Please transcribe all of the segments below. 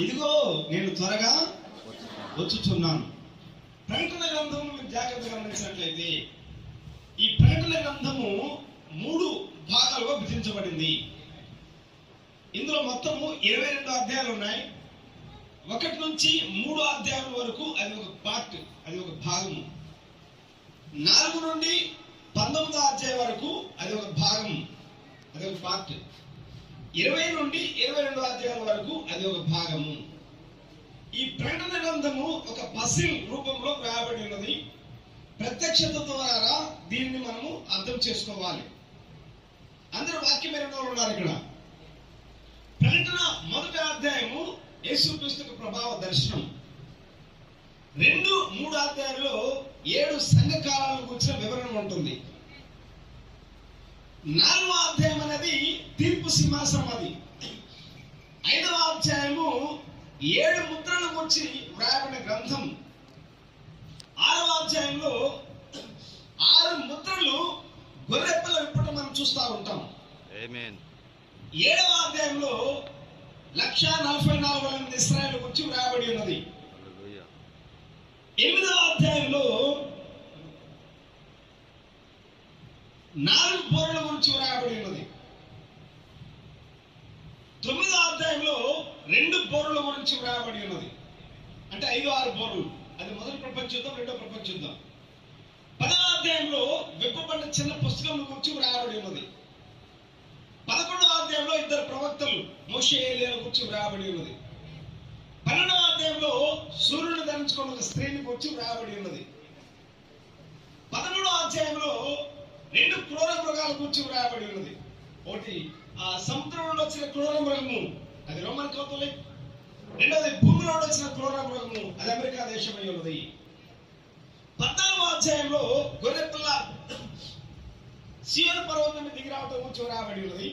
ఇదిగో నేను త్వరగా వచ్చుచున్నాను. ప్రకటన గ్రంథం మీరు జాగ్రత్తగా గమనించినట్లయితే ఈ ప్రకటన గ్రంథము 3 భాగాలుగా విభజించబడింది. ఇందులో మొత్తము 22 అధ్యాయాలు ఉన్నాయి. 1 నుంచి 3 అధ్యాయాల వరకు అది ఒక పార్ట్, అది ఒక భాగము. 4 నుండి 19 అధ్యాయం వరకు అది ఒక భాగము, అది ఒక పార్ట్. 20 నుండి 22 అధ్యాయాల వరకు అది ఒక భాగము. ఈ ప్రకటన గ్రంథము ఒక పజిల్ రూపంలో రాయబడి ఉన్నది. ప్రత్యక్షత ద్వారా దీనిని మనము అర్థం చేసుకోవాలి. అందరూ వాక్యం ఎన్నో ఉన్నారు ఇక్కడ. ప్రకటన 1వ అధ్యాయము యేసుక్రీస్తు ప్రభావ దర్శనం. 2, 3 అధ్యాయాల్లో 7 సంఘకాలాల గురించిన వివరణ ఉంటుంది. 4వ అధ్యాయం అనేది తీర్పు సింహాసనం. అది 5వ అధ్యాయము 7 ముద్రల గురించి వ్రాయబడిన గ్రంథం. 6వ అధ్యాయంలో 6 ముద్రలు గొర్రెపిల్ల విప్పటం మనం చూస్తూ ఉంటాం. ఆమేన్. 7వ అధ్యాయంలో 144,000 ఇశ్రాయేలు గురించి వ్రాయబడి ఉన్నది. 8వ అధ్యాయంలో 4 బోర్ల గురించి వ్రాయబడి ఉన్నది. 9వ అధ్యాయంలో 2 బోర్ల గురించి వ్రాయబడి ఉన్నది. అంటే 5, 6 బోర్లు. అది మొదటి ప్రపంచ యుద్ధం, రెండో ప్రపంచ యుద్ధం. 10వ అధ్యాయంలో విప్పబడిన చిన్న పుస్తకం గురించి వ్రాయబడి ఉన్నది. 11వ అధ్యాయంలో 2 ప్రవక్తలు మోషే ఏలియాల గురించి వ్రాయబడి ఉన్నది. 12వ అధ్యాయంలో సూర్యుడు ధరించుకున్న ఒక స్త్రీని గురించి వ్రాయబడి ఉన్నది. 13వ అధ్యాయంలో 2 క్రూర మృగాల గురించి వ్రాయబడి ఉన్నది. ఒకటి ఆ సముద్రంలో వచ్చిన క్రూర మృగము, అది రోమన్ కౌతలి. రెండవది భూమిలో వచ్చిన క్రూర మృగము, అది అమెరికా దేశమై ఉన్నది. 14వ అధ్యాయంలో గొర్రెపిల్ల సీయోను పర్వతం మీద దిగి రావడం గురించి వ్రాయబడి ఉన్నది.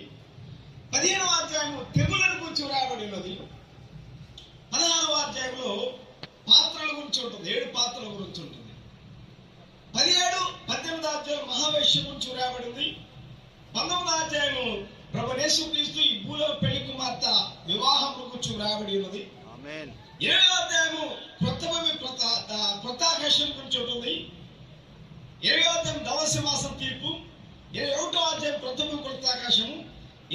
15వ అధ్యాయము తెగుళ్ళను గురించి వ్రాయబడి ఉన్నది. 16వ అధ్యాయంలో పాత్రల గురించి ఉంటుంది, 7 పాత్రల గురించి ఉంటుంది. 17, 18వ అధ్యాయం మహావేశ్య గురించి వ్రాయబడింది. 19వ అధ్యాయము ప్రభు యేసుక్రీస్తు ఈ భూలో పెళ్లి కుమార్తె వివాహం గురించి వ్రాయబడి ఉన్నది. ఆమేన్. 20వ అధ్యాయము క్రొత్త భూమి క్రొత్త ఆకాశం గురించి ఉంటుంది. 20వ అధ్యాయం ధవసింహాసన తీర్పు. 21వ అధ్యాయం క్రొత్త భూమి క్రొత్త ఆకాశము.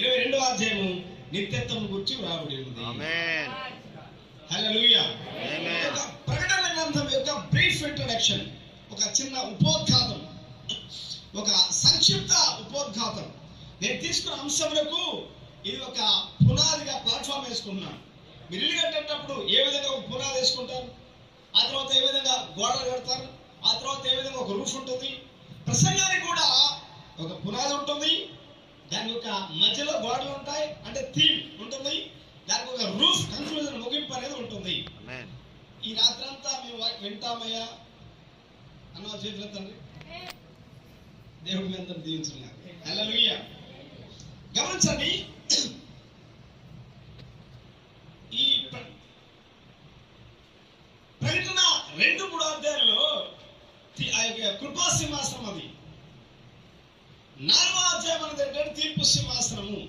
22వ అధ్యాయము నిత్యత్వం గురించి వ్రాయబడి ఉన్నది. ఆమేన్. హల్లెలూయా. ఆమేన్. ప్రకటన గ్రంథం యొక్క బ్రీఫ్ ఇంట్రడక్షన్, ఒక చిన్న ఉపోద్ఘాతం, ఒక సంక్షిప్త ఉపోద్ఘాతం. నేను తీసుకున్న అంశములకు ఇది ఒక పునాదిగా ప్లాట్ఫామ్ వేసుకుంటున్నాను. మీరు ఇల్లు కట్టేటప్పుడు ఏ విధంగా ఒక పునాది వేసుకుంటారు, ఆ తర్వాత ఏ విధంగా గోడలు కడతారు, ఆ తర్వాత ఏ విధంగా ఒక రూఫ్ ఉంటుంది. ప్రసంగానికి కూడా ఒక పునాది ఉంటుంది, దాని యొక్క మధ్యలో గోడలు ఉంటాయి, అంటే థీమ్ ఉంటుంది, దానికి ఒక రూఫ్ కంక్లూజన్ ముగింపు అనేది ఉంటుంది. ఈ రాత్రంతా మేము వింటామయ్యా అన్న చేతుల తండ్రి దేవుడి మీద దీవించున్నాను. హల్లెలూయా. గమనించండి, ఈ ప్రకటన 2, 3 అధ్యాయంలో ఆ యొక్క కృపా సింహాసనం. అది 4వ అధ్యాయం అనేది ఏంటంటే తీర్పు సింహాసనము.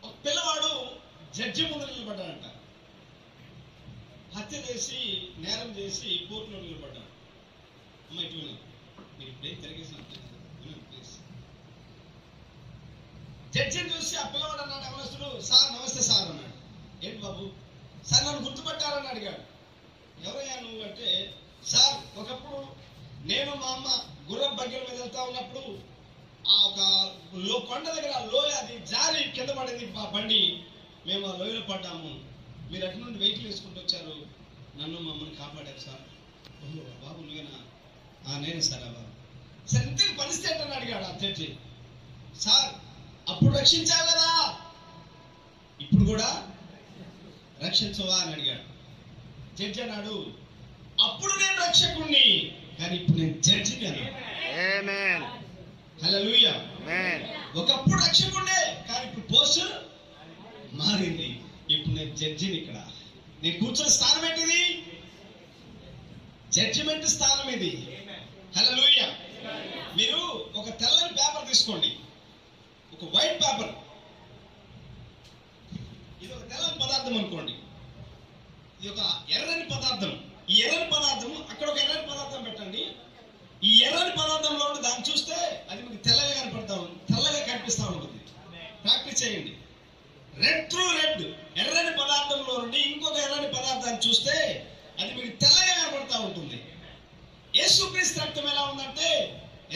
ఒక పిల్లవాడు జడ్జి ముందు నిలబడ్డాడంట. హత్య చేసి నేరం చేసి కోర్టులో నిలబడ్డాడు. అమ్మ ఇటు మీరు ఇప్పుడే తిరిగేసి జడ్జిని చూసి ఆ పిల్లవాడు అన్నాడు, అవనస్తుడు, సార్ నమస్తే సార్ అన్నాడు. ఏంటి బాబు? సార్ నన్ను గుర్తుపట్టారని అడిగాడు. ఎవరయ్యా నువ్వు అంటే, సార్ ఒకప్పుడు నేను మా అమ్మ గుర్రం బగ్గల మీద వెళ్తా ఉన్నప్పుడు ఆ ఒక కొండ దగ్గర లోయ అది జారి కింద పడింది బండి, మేము ఆ లోయలో పడ్డాము, మీరు అటు నుండి వెహికల్ వేసుకుంటూ వచ్చారు, నన్ను మమ్మల్ని కాపాడారు సార్. ఓహో బాబు నువ్వేనా? నేనే సార్. బాబు సార్ ఇంతకు పరిస్థితి ఏంటని అడిగాడు ఆ జడ్జి. సార్ అప్పుడు రక్షించావు కదా, ఇప్పుడు కూడా రక్షించవా అని అడిగాడు. జడ్జి అన్నాడు, అప్పుడు నేను రక్షకుణ్ణి, కానీ ఇప్పుడు నేను జడ్జిని అన్నాడు. ఆమేన్. హల్లెలూయా. ఆమేన్. ఒకప్పుడు రక్షకుడే, కానీ ఇప్పుడు పోస్ట్ మారింది, ఇప్పుడు నేను జడ్జిని. ఇక్కడ నేను కూర్చున్న స్థానం ఏంటిది? జడ్జిమెంట్ స్థానం ఇది. హల్లెలూయా. మీరు ఒక తెల్లని పేపర్ తీసుకోండి, ఒక వైట్ పేపర్, పదార్థం అనుకోండి, ఇది ఒక ఎర్రని పదార్థం. ఈ ఎర్రని పదార్థం, అక్కడ ఒక ఎర్రని పదార్థం పెట్టండి. ఈ ఎర్రని పదార్థంలో దాన్ని చూస్తే అది మీకు తెల్లగా తెల్లగా కనిపిస్తూ ఉంటుంది. ప్రాక్టీస్ చేయండి. రెడ్ త్రూ రెడ్, ఎర్రని పదార్థంలో నుండి ఇంకొక ఎర్రని పదార్థాన్ని చూస్తే అది మీకు తెల్లగా కనపడతా ఉంటుంది. యేసుక్రీస్తు రక్తం ఎలా ఉందంటే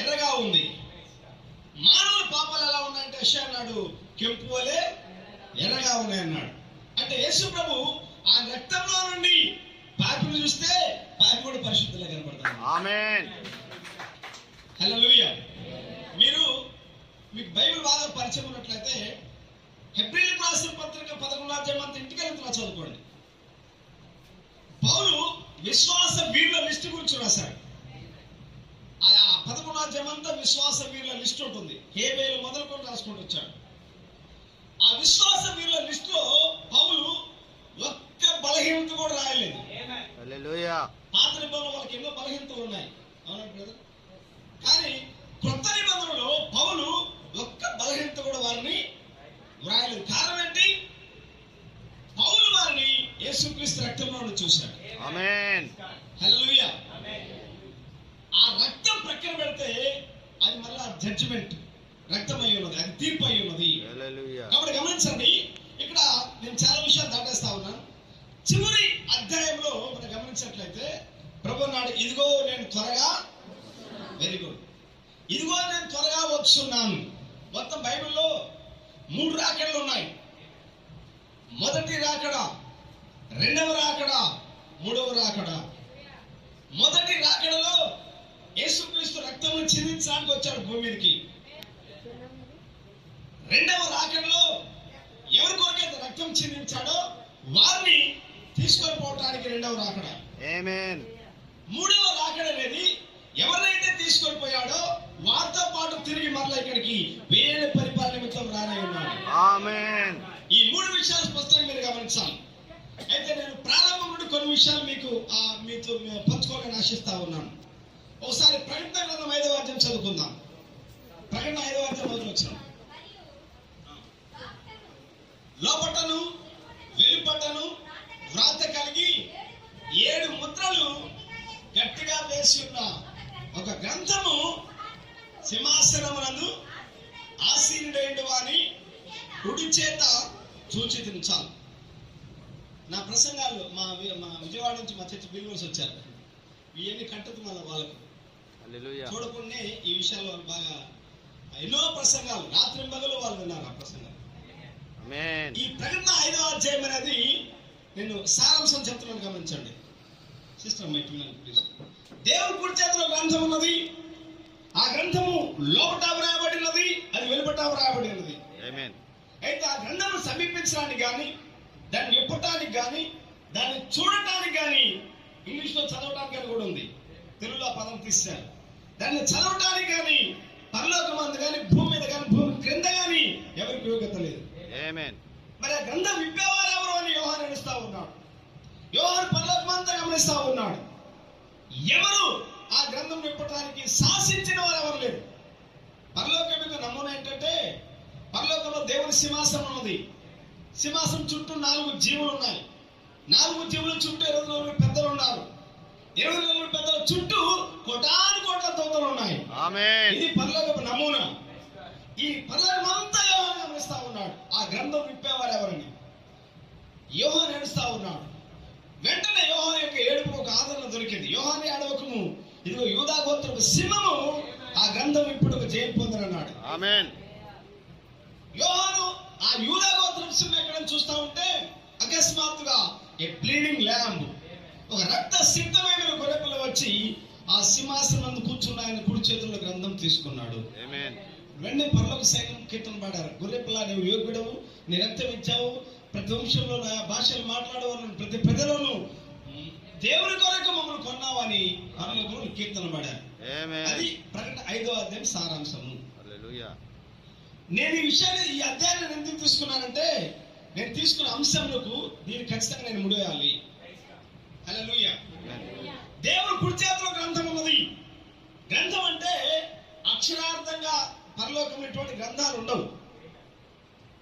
ఎర్రగా ఉంది. మానవుల పాపాలు ఎలా ఉన్నాయంటే యెషయా అన్నాడు కెంపు వలె ఎర్రగా ఉన్నాయన్నాడు. అంటే యేసు ప్రభు ఆ రక్తంలో నుండి పాపిని చూస్తే పాపి కూడా పరిశుద్ధంగా కనపడతాడు. ఆమేన్. హల్లెలూయా. మీకు బైబిల్ బాగా పరిచయం ఉన్నట్లయితే హెబ్రీయులకు రాసిన పత్రిక 11వ అధ్యాయం అంతా ఇంటికి వెళ్తున్నా చదువుకోండి. పౌలు విశ్వాస వీరుల లిస్టు గురించి రాశాడు. ఆ 11వ అధ్యాయం అంతా విశ్వాస వీరుల లిస్ట్ ఉంటుంది. హేబేలు మొదలుకొని రాసుకుంటూ వచ్చాడు. ఆ విశ్వాస వీరుల లిస్ట్ లో పౌలు ఒక్క బలహీనత కూడా రాయలేదు. హల్లెలూయా. పాత నిబంధనలో వాళ్ళకి ఎన్నో బలహీనతలు ఉన్నాయి, అవునా బ్రదర్? కానీ కొత్త నిబంధనలో పౌలు ఒక్క బలహీనత కూడా వారిని వ్రాయలేదు. కారణం ఏంటి? పౌలు వారిని యేసుక్రీస్తు రక్తంలో చూశాడు. ఆమేన్. హల్లెలూయా. ఆ రక్తం ప్రక్కన పెడితే అది మళ్ళా జడ్జిమెంట్ రక్తం అయి ఉన్నది, అది తీర్పు అయి ఉన్నది. కాబట్టి గమనించండి, ఇక్కడ నేను చాలా విషయాలు దాటేస్తా ఉన్నాను. చివరి అధ్యాయంలో మనం గమనించినట్లయితే ప్రభు నాడు ఇదిగో నేను త్వరగా, వెరీ గుడ్, ఇదిగో నేను త్వరగా వస్తున్నాను. మొత్తం బైబిల్లో 3 రాకడలు ఉన్నాయి. మొదటి రాకడ, రెండవ రాకడ, మూడవ రాకడ. మొదటి రాకడలో యేసుక్రీస్తు రక్తము చిందించడానికి వచ్చాడు భూమి మీదకి. రెండవ రాకడలో ఎవరి కొరకైతే రక్తం చిందించాడో వారిని తీసుకొని పోవటానికి రెండవ రాకడ. ఆమేన్. మూడవ రాకడ అనేది ఎవరైతే తీసుకొని పోయాడో వారితో పాటు తిరిగి మరలా ఇక్కడికి వేల పరిపాలన నిమిత్తం రానై ఉన్నాడు. ఆమేన్. ఈ 3 విషయాలు స్పష్టంగా మీరు గమనించాలి. అయితే నేను ప్రారంభం నుండి కొన్ని విషయాలు మీతో పంచుకోవాలని ఆశిస్తా ఉన్నాను. ఒకసారి ప్రకటన గ్రంథం 5వ అధ్యాయం చదువుకుందాం. ప్రకటన 5వ అధ్యాయం మొదలు వచ్చాం. లోపటను వెలుపటను వ్రాత కలిగి 7 ముద్రలు గట్టిగా వేసి ఉన్న ఒక గ్రంథము సింహాసనమునందు ఆసీనుడైన వాని కుడి చేత సూచించాలి. నా ప్రసంగాలు మా విజయవాడ నుంచి మా చర్చి బిల్వర్స్ వచ్చారు. ఇవన్నీ కట్టదు మళ్ళీ వాళ్ళకు చూడకుండా ఈ విషయాలు వాళ్ళు బాగా ఎన్నో ప్రసంగాలు రాత్రి పగలు వాళ్ళు విన్నారు ఆ ప్రసంగాలు. ఈ ప్రకటన 5వ అధ్యాయం అనేది నేను సారాంశం చెప్తున్నాను, గమనించండి. Sister please. దేవుని కుడి చేతిలో గ్రంథం ఉన్నది. ఆ గ్రంథము లోపట వ్రాయబడినది, అది వెలుపట వ్రాయబడినది. అయితే ఆ గ్రంథము సమీపించడానికి కానీ, దాన్ని విప్పటానికి కానీ, దాన్ని చూడటానికి కానీ, ఇంగ్లీష్ లో చదవడానికి కానీ కూడా ఉంది. తెలుగులో పదం తీశారు. దాన్ని చదవటానికి కానీ పరలోకమందు కానీ భూమి మీద కానీ భూమి క్రింద కానీ ఎవరికి యోగ్యత లేదు. మరి ఆ గ్రంథం విప్పేవారు ఎవరు అని యోహాను నడుస్తా ఉన్నాడు. యోహాను పరలోకమంతా గమనిస్తా ఉన్నాడు. ఎవరు ఆ గ్రంథం విప్పటానికి శాసించిన వారు ఎవరు లేరు. పరలోకం యొక్క నమూనా ఏంటంటే పరలోకంలో దేవుని సింహాసనం ఉన్నది. సింహాసనం చుట్టూ 4 జీవులు ఉన్నాయి. 4 జీవుల చుట్టూ 24 పెద్దలు ఉన్నారు. 24 పెద్దల చుట్టూ కోటాను కోట్ల దూతలు ఉన్నాయి. ఇది పరలోకపు నమూనా. ఈ పరలోకమంతా యోహాను గమనిస్తా ఉన్నాడు. ఆ గ్రంథం విప్పేవారు ఎవరని యోహాను ఏడుస్తా ఉన్నాడు. వెంటనే యోహాను యొక్క ఏడుపుకు ఒక ఆదరణ దొరికింది. యోహాను ఏడవకము, ఇదిగో యూదా గోత్రపు సింహము ఆ గ్రంథం ఇప్పుడు జయం పొందనన్నాడు. యోహాను ఆ యూదా గోత్రపు సింహం ఎక్కడ చూస్తా ఉంటే అకస్మాత్తుగా ఏ బ్లీడింగ్ ల్యాంబ్, ఒక రక్త సిద్ధమైన గొర్రెపిల్ల వచ్చి ఆ సింహాసనం కూర్చున్న ఆయన కుడి చేతుల్లో గ్రంథం తీసుకున్నాడు. వెంటనే పరలోక సైన్యం కీర్తన పాడారు. గొర్రెపిల్ల నీవు యోగ్యుడవు, నీ రక్తం ఇచ్చావు, ప్రతి వంశంలో నా భాషలు మాట్లాడేవారు, ప్రతి ప్రజలను దేవుని కొరకు మమ్మల్ని కొన్నావని పరలోకంలో కీర్తన పాడారు. అది ప్రకటన 5వ అధ్యాయం సారాంశము. నేను ఈ విషయాన్ని ఈ అధ్యాయాన్ని ఎందుకు తీసుకున్నానంటే నేను తీసుకున్న అంశంలోకి దీన్ని ఖచ్చితంగా నేను ముడివేయాలి. హల్లెలూయా. దేవుని కుడి చేతిలో గ్రంథం ఉన్నది. గ్రంథం అంటే అక్షరార్థంగా పరలోకంలో ఇటువంటి గ్రంథాలు ఉండవు.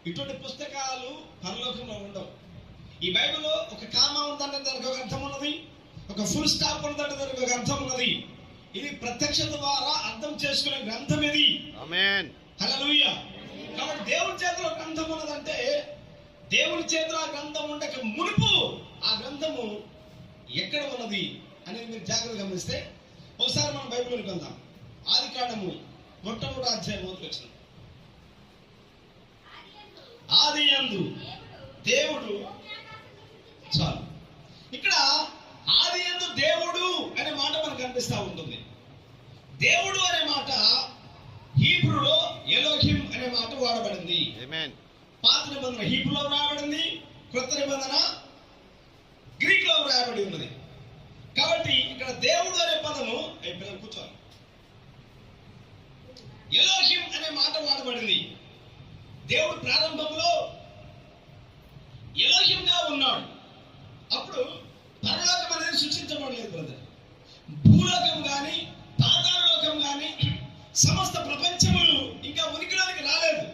ఇటువంటి పుస్తకాలు పరలోకంలో ఉండవు. ఈ బైబిల్లో ఒక కామా ఉందంటే దానికి ఒక అర్థం ఉన్నది, ఒక ఫుల్ స్టాప్ ఉందంటే దానికి ఒక అర్థం ఉన్నది. ఇది ప్రత్యక్షత ద్వారా అర్థం చేసుకునే గ్రంథం ఇది. ఆమేన్. హల్లెలూయా. కాబట్టి దేవుని చేతిలో గ్రంథం ఉన్నదంటే, దేవుని చేతిలో ఆ గ్రంథం ఉండక మునుపు ఆ గ్రంథము ఎక్కడ ఉన్నది అనేది మీరు జాగ్రత్తగా గమనిస్తే, ఒకసారి మనం బైబిల్లోకి వెళ్దాం. ఆదికాండము మొట్టమొదటి అధ్యాయం వచ్చిన ఆదియందు దేవుడు, చాలు. ఇక్కడ ఆదియందు దేవుడు అనే మాట మనకు కనిపిస్తూ ఉంటుంది. దేవుడు అనే మాట హీబ్రూలో ఎలోహిం అనే మాట వాడబడింది. ఆమేన్. పాత నిబంధన హీబ్రూలో రాయబడింది, కొత్త నిబంధన గ్రీక్ లో రాయబడి ఉన్నది. కాబట్టి ఇక్కడ దేవుడు అనే పదము పిల్లలు కూర్చోవాలి, ఎలోహిం అనే మాట వాడబడింది. దేవుడు ప్రారంభంలో ఎలోహింగా ఉన్నాడు. అప్పుడు పరలోకం అనేది సృష్టించబడలేదు బ్రదర్. భూలోకం కానీ పాతాళలోకం కానీ సమస్త ప్రపంచములు ఇంకా ఉనికిలోనికి రాలేదు.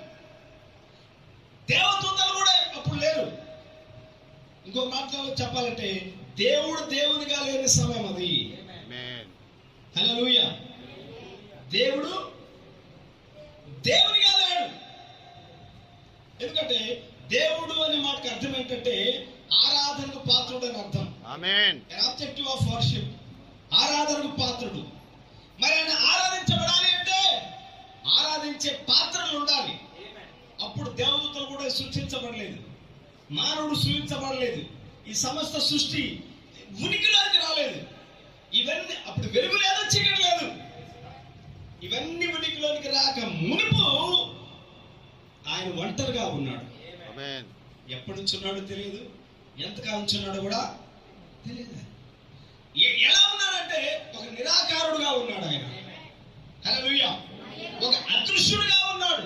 దేవదూతలు కూడా అప్పుడు లేరు. ఇంకో మాటలో చెప్పాలంటే దేవుడు దేవునిగా లేని సమయం అది. హల్లెలూయా. దేవుడు దేవునిగా లేడు. ఎందుకంటే దేవుడు అనే మాటకి అర్థం ఏంటంటే ఆరాధనకు పాత్రుడు అని అర్థం. ఆమేన్. ఆబ్జెక్టివ్ ఆఫ్ వర్షిప్, ఆరాధనకు పాత్రుడు. మరి ఆయన ఆరాధించబడాలి అంటే ఆరాధించే పాత్రలు ఉండాలి. అప్పుడు దేవదూతలు కూడా సృష్టించబడలేదు, మానవుడు సృష్టించబడలేదు, ఈ సమస్త సృష్టి ఉనికిలోకి రాలేదు. ఇవన్నీ అప్పుడు వెలుగు లేదు, చీకటి లేదు. ఇవన్నీ ఉనికిలోనికి రాక మునుపు ఆయన ఒంటరిగా ఉన్నాడు. ఆమేన్. ఎప్పటి నుంచి ఉన్నాడో తెలియదు, ఎంతకాలం నుంచి ఉన్నాడో కూడా తెలియదు. ఎలా ఉన్నాడంటే ఒక నిరాకారుడుగా ఉన్నాడు ఆయన. హల్లెలూయా. ఒక అదృశ్యుడుగా ఉన్నాడు.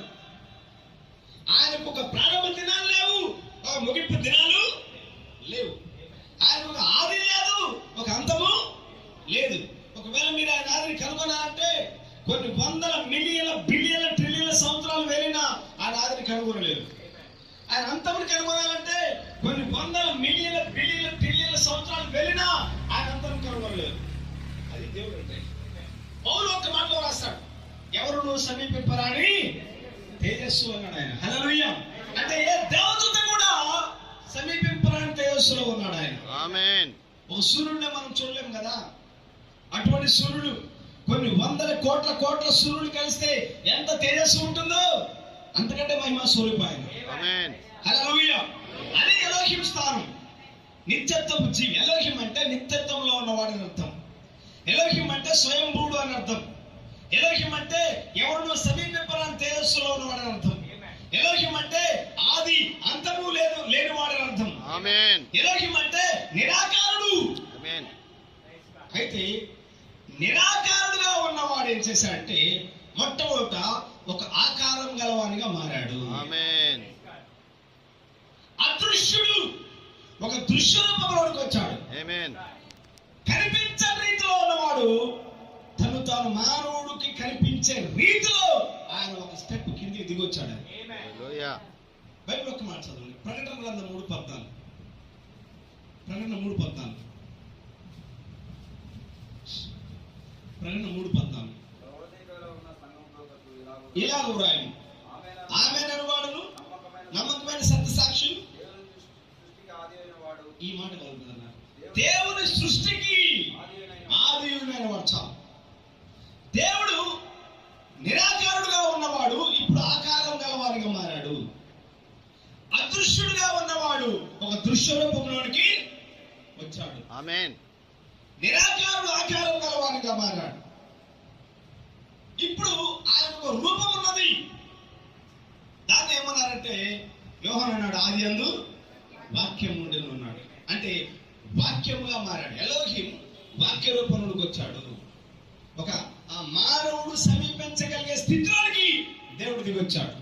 ఆయనకు ఒక ప్రారంభ దినాలు లేవు, ఒక ముగింపు దినాలు లేవు. ఆయనకు ఒక ఆది లేదు, ఒక అంతము లేదు. ఒకవేళ మీరు ఆయన ఆదిని కనుగొనాలంటే కొన్ని వందల మిలియన్ల బిలియన్ల ట్రిలియన్ల సంవత్సరాలు వెళ్ళినా ఆయన ఆదిని కనుగొనలేరు. ఆయన అంతముని కనుగొనాలంటే కొన్ని వందల మిలియన్ల బిలియన్ల ట్రిలియన్ల సంవత్సరాలు వెళ్ళినా ఆయన అంతం కనుగొనలేరు. అది దేవుడు అంటే. పౌలు ఒక మాటలో రాస్తాడు, ఎవరు నువ్వు సమీపింపరాని తేజస్సు అన్నాడు ఆయన. హల్లెలూయా. అంటే ఏ దేవదూత కూడా సమీపింపరాని తేజస్సులో ఉన్నాడు ఆయన. ఆమేన్. ఒక సూర్యుడిని మనం చూడలేం కదా. అటువంటి సూర్యుడు కొన్ని వందల కోట్ల కోట్ల సూర్యుడు కలిస్తే ఎంత తేజస్సు ఉంటుందో అంతకంటే మహిమ స్వరూపాయన. ఆమేన్. హల్లెలూయా. అది ఎలోహిం స్థానం, నిత్యత్వపు జీవి. ఎలోహిం అంటే నిత్యత్వంలో ఉన్నవాడు అని అర్థం. ఎలోహిం అంటే స్వయంభూడు అని అర్థం. ఎలోహిం అంటే ఎవరినో సమీపింపరాని తేజస్సులో ఉన్నవాడు అని అర్థం. ఎలోహిం అంటే ఆది అంతము లేనివాడు అని అర్థం. ఆమేన్. ఎలోహిం అంటే నిరాకారుడు. ఆమేన్. అయితే నిరాకారుడుగా ఉన్నవాడు ఏం చేశాడంటే మొట్టమొదట ఒక ఆకారం గలవానిగా మారాడు. ఆమేన్. అదృశ్యుడు ఒక దృశ్య రూపంలోకి వచ్చాడు. ఆమేన్. కనిపించని రీతిలో ఉన్నవాడు తను తాను మానవుడికి కనిపించే రీతిలో ఆయన ఒక స్టెప్ కిందికి దిగొచ్చాడు. హల్లెలూయా. బైబిల్ ఒక మాట చదవండి, ప్రకటన గ్రంథం 3:14. ప్రకటన 3:14. ప్రకటన 3:14. ఇలాగ వ్రాయను, ఆమేన్ అనువాడును నమ్మకమైన సత్య సాక్షి. ఈ మాట కలుగుతుందన్న దేవుని సృష్టికి ఆదియుడైన వాడు. చాలు. దేవుడు నిరాకారుడుగా ఉన్నవాడు ఇప్పుడు ఆకారం గలవాడిగా మారాడు. అదృశ్యుడుగా ఉన్నవాడు ఒక దృశ్య రూపంలోనికి వచ్చాడు. ఆమేన్. నిరాకారుడు ఆకారం గలవాడిగా మారాడు. ఇప్పుడు ఆయనకు రూపం ఉన్నది. దాన్ని ఏమన్నారంటే యోహాను అన్నాడు, ఆదియందు వాక్యం ఉండెను అన్నాడు. అంటే వాక్యముగా మారాడు. ఎలోహిం వాక్య రూపంలోకి వచ్చాడు. ఒక ఆ మానవుడు సమీపించగలిగే స్థితిలోనికి దేవుడు దిగొచ్చాడు.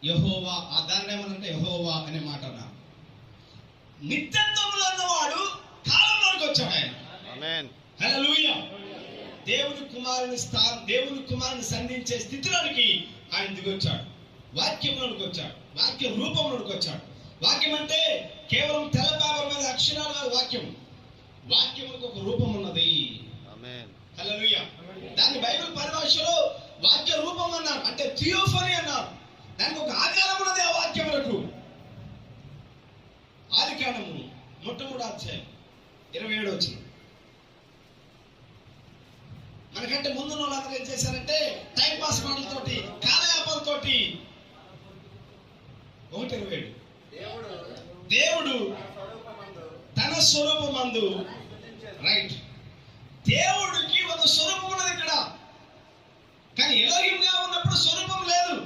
యెహోవా, ఆ దాన్ని ఏమనంటే యెహోవా అనే మాట అన్నారు. నిత్యత్వంలో ఉన్నవాడు కాలంలోకి వచ్చాడు ఆయన. ఆమేన్. హల్లెలూయా. దేవుని కుమారుని సంధించే స్థితిలోనికి ఆయన దిగొచ్చాడు. వాక్యంలోనికి వచ్చాడు, వాక్య రూపంలోనికి వచ్చాడు. వాక్యం అంటే కేవలం తెల్ల పేపర్ మీద అక్షరాలు కాదు వాక్యం. వాక్యములకు ఒక రూపం ఉన్నది. ఆమేన్. హల్లెలూయా. దాన్ని బైబిల్ పరిభాషలో వాక్య రూపం అన్నారు, అంటే థియోఫనీ అన్నారు. దానికి ఒక ఆకారం ఉన్నది ఆ వాక్యములకు. ఆదికాండము మొట్టమొదటి అధ్యాయం 27 వచనం. మనకంటే ముందు వాళ్ళందరూ ఏం చేశారంటే టైం పాస్ మాటలతోటి, కాలయాపనతోటి. 1:27 దేవుడు తన స్వరూపమందు, రైట్, దేవుడికి ఒక స్వరూపం ఉన్నది ఇక్కడ. కానీ ఎలోహింగా ఉన్నప్పుడు స్వరూపం లేదు.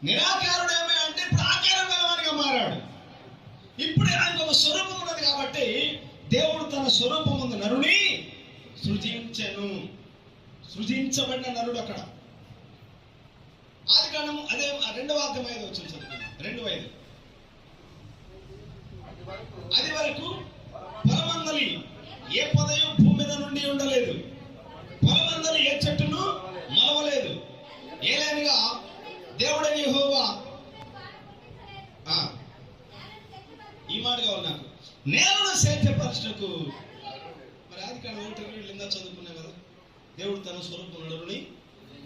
నిరాకారుడు ఏమే అంటే ఇప్పుడు ఆకారం గలవానిగా మారాడు. ఇప్పుడు ఆయనకు ఒక స్వరూపం ఉన్నది కాబట్టి దేవుడు తన స్వరూపం ఉన్న నరుని సృజించెను. సృజించబడిన నరుడు అక్కడ. ఆదికాండము అదే 2వ అధ్యాయం 5వ వచనం చదువుకుందాం. 2:5. అది వరకు పొలమందలి ఏ పొదయు భూమి మీద నుండి ఉండలేదు, పొలమందలి ఏ చెట్టును మలవలేదు. ఏలైనగా దేవుడైన యెహోవా, ఈ మాట కావాలి నాకు, నేలను సేద్యపరచుటకు. మరి ఆదికాండం 1:2 చదువుకున్నాం కదా, దేవుడు తన స్వరూపం నరుని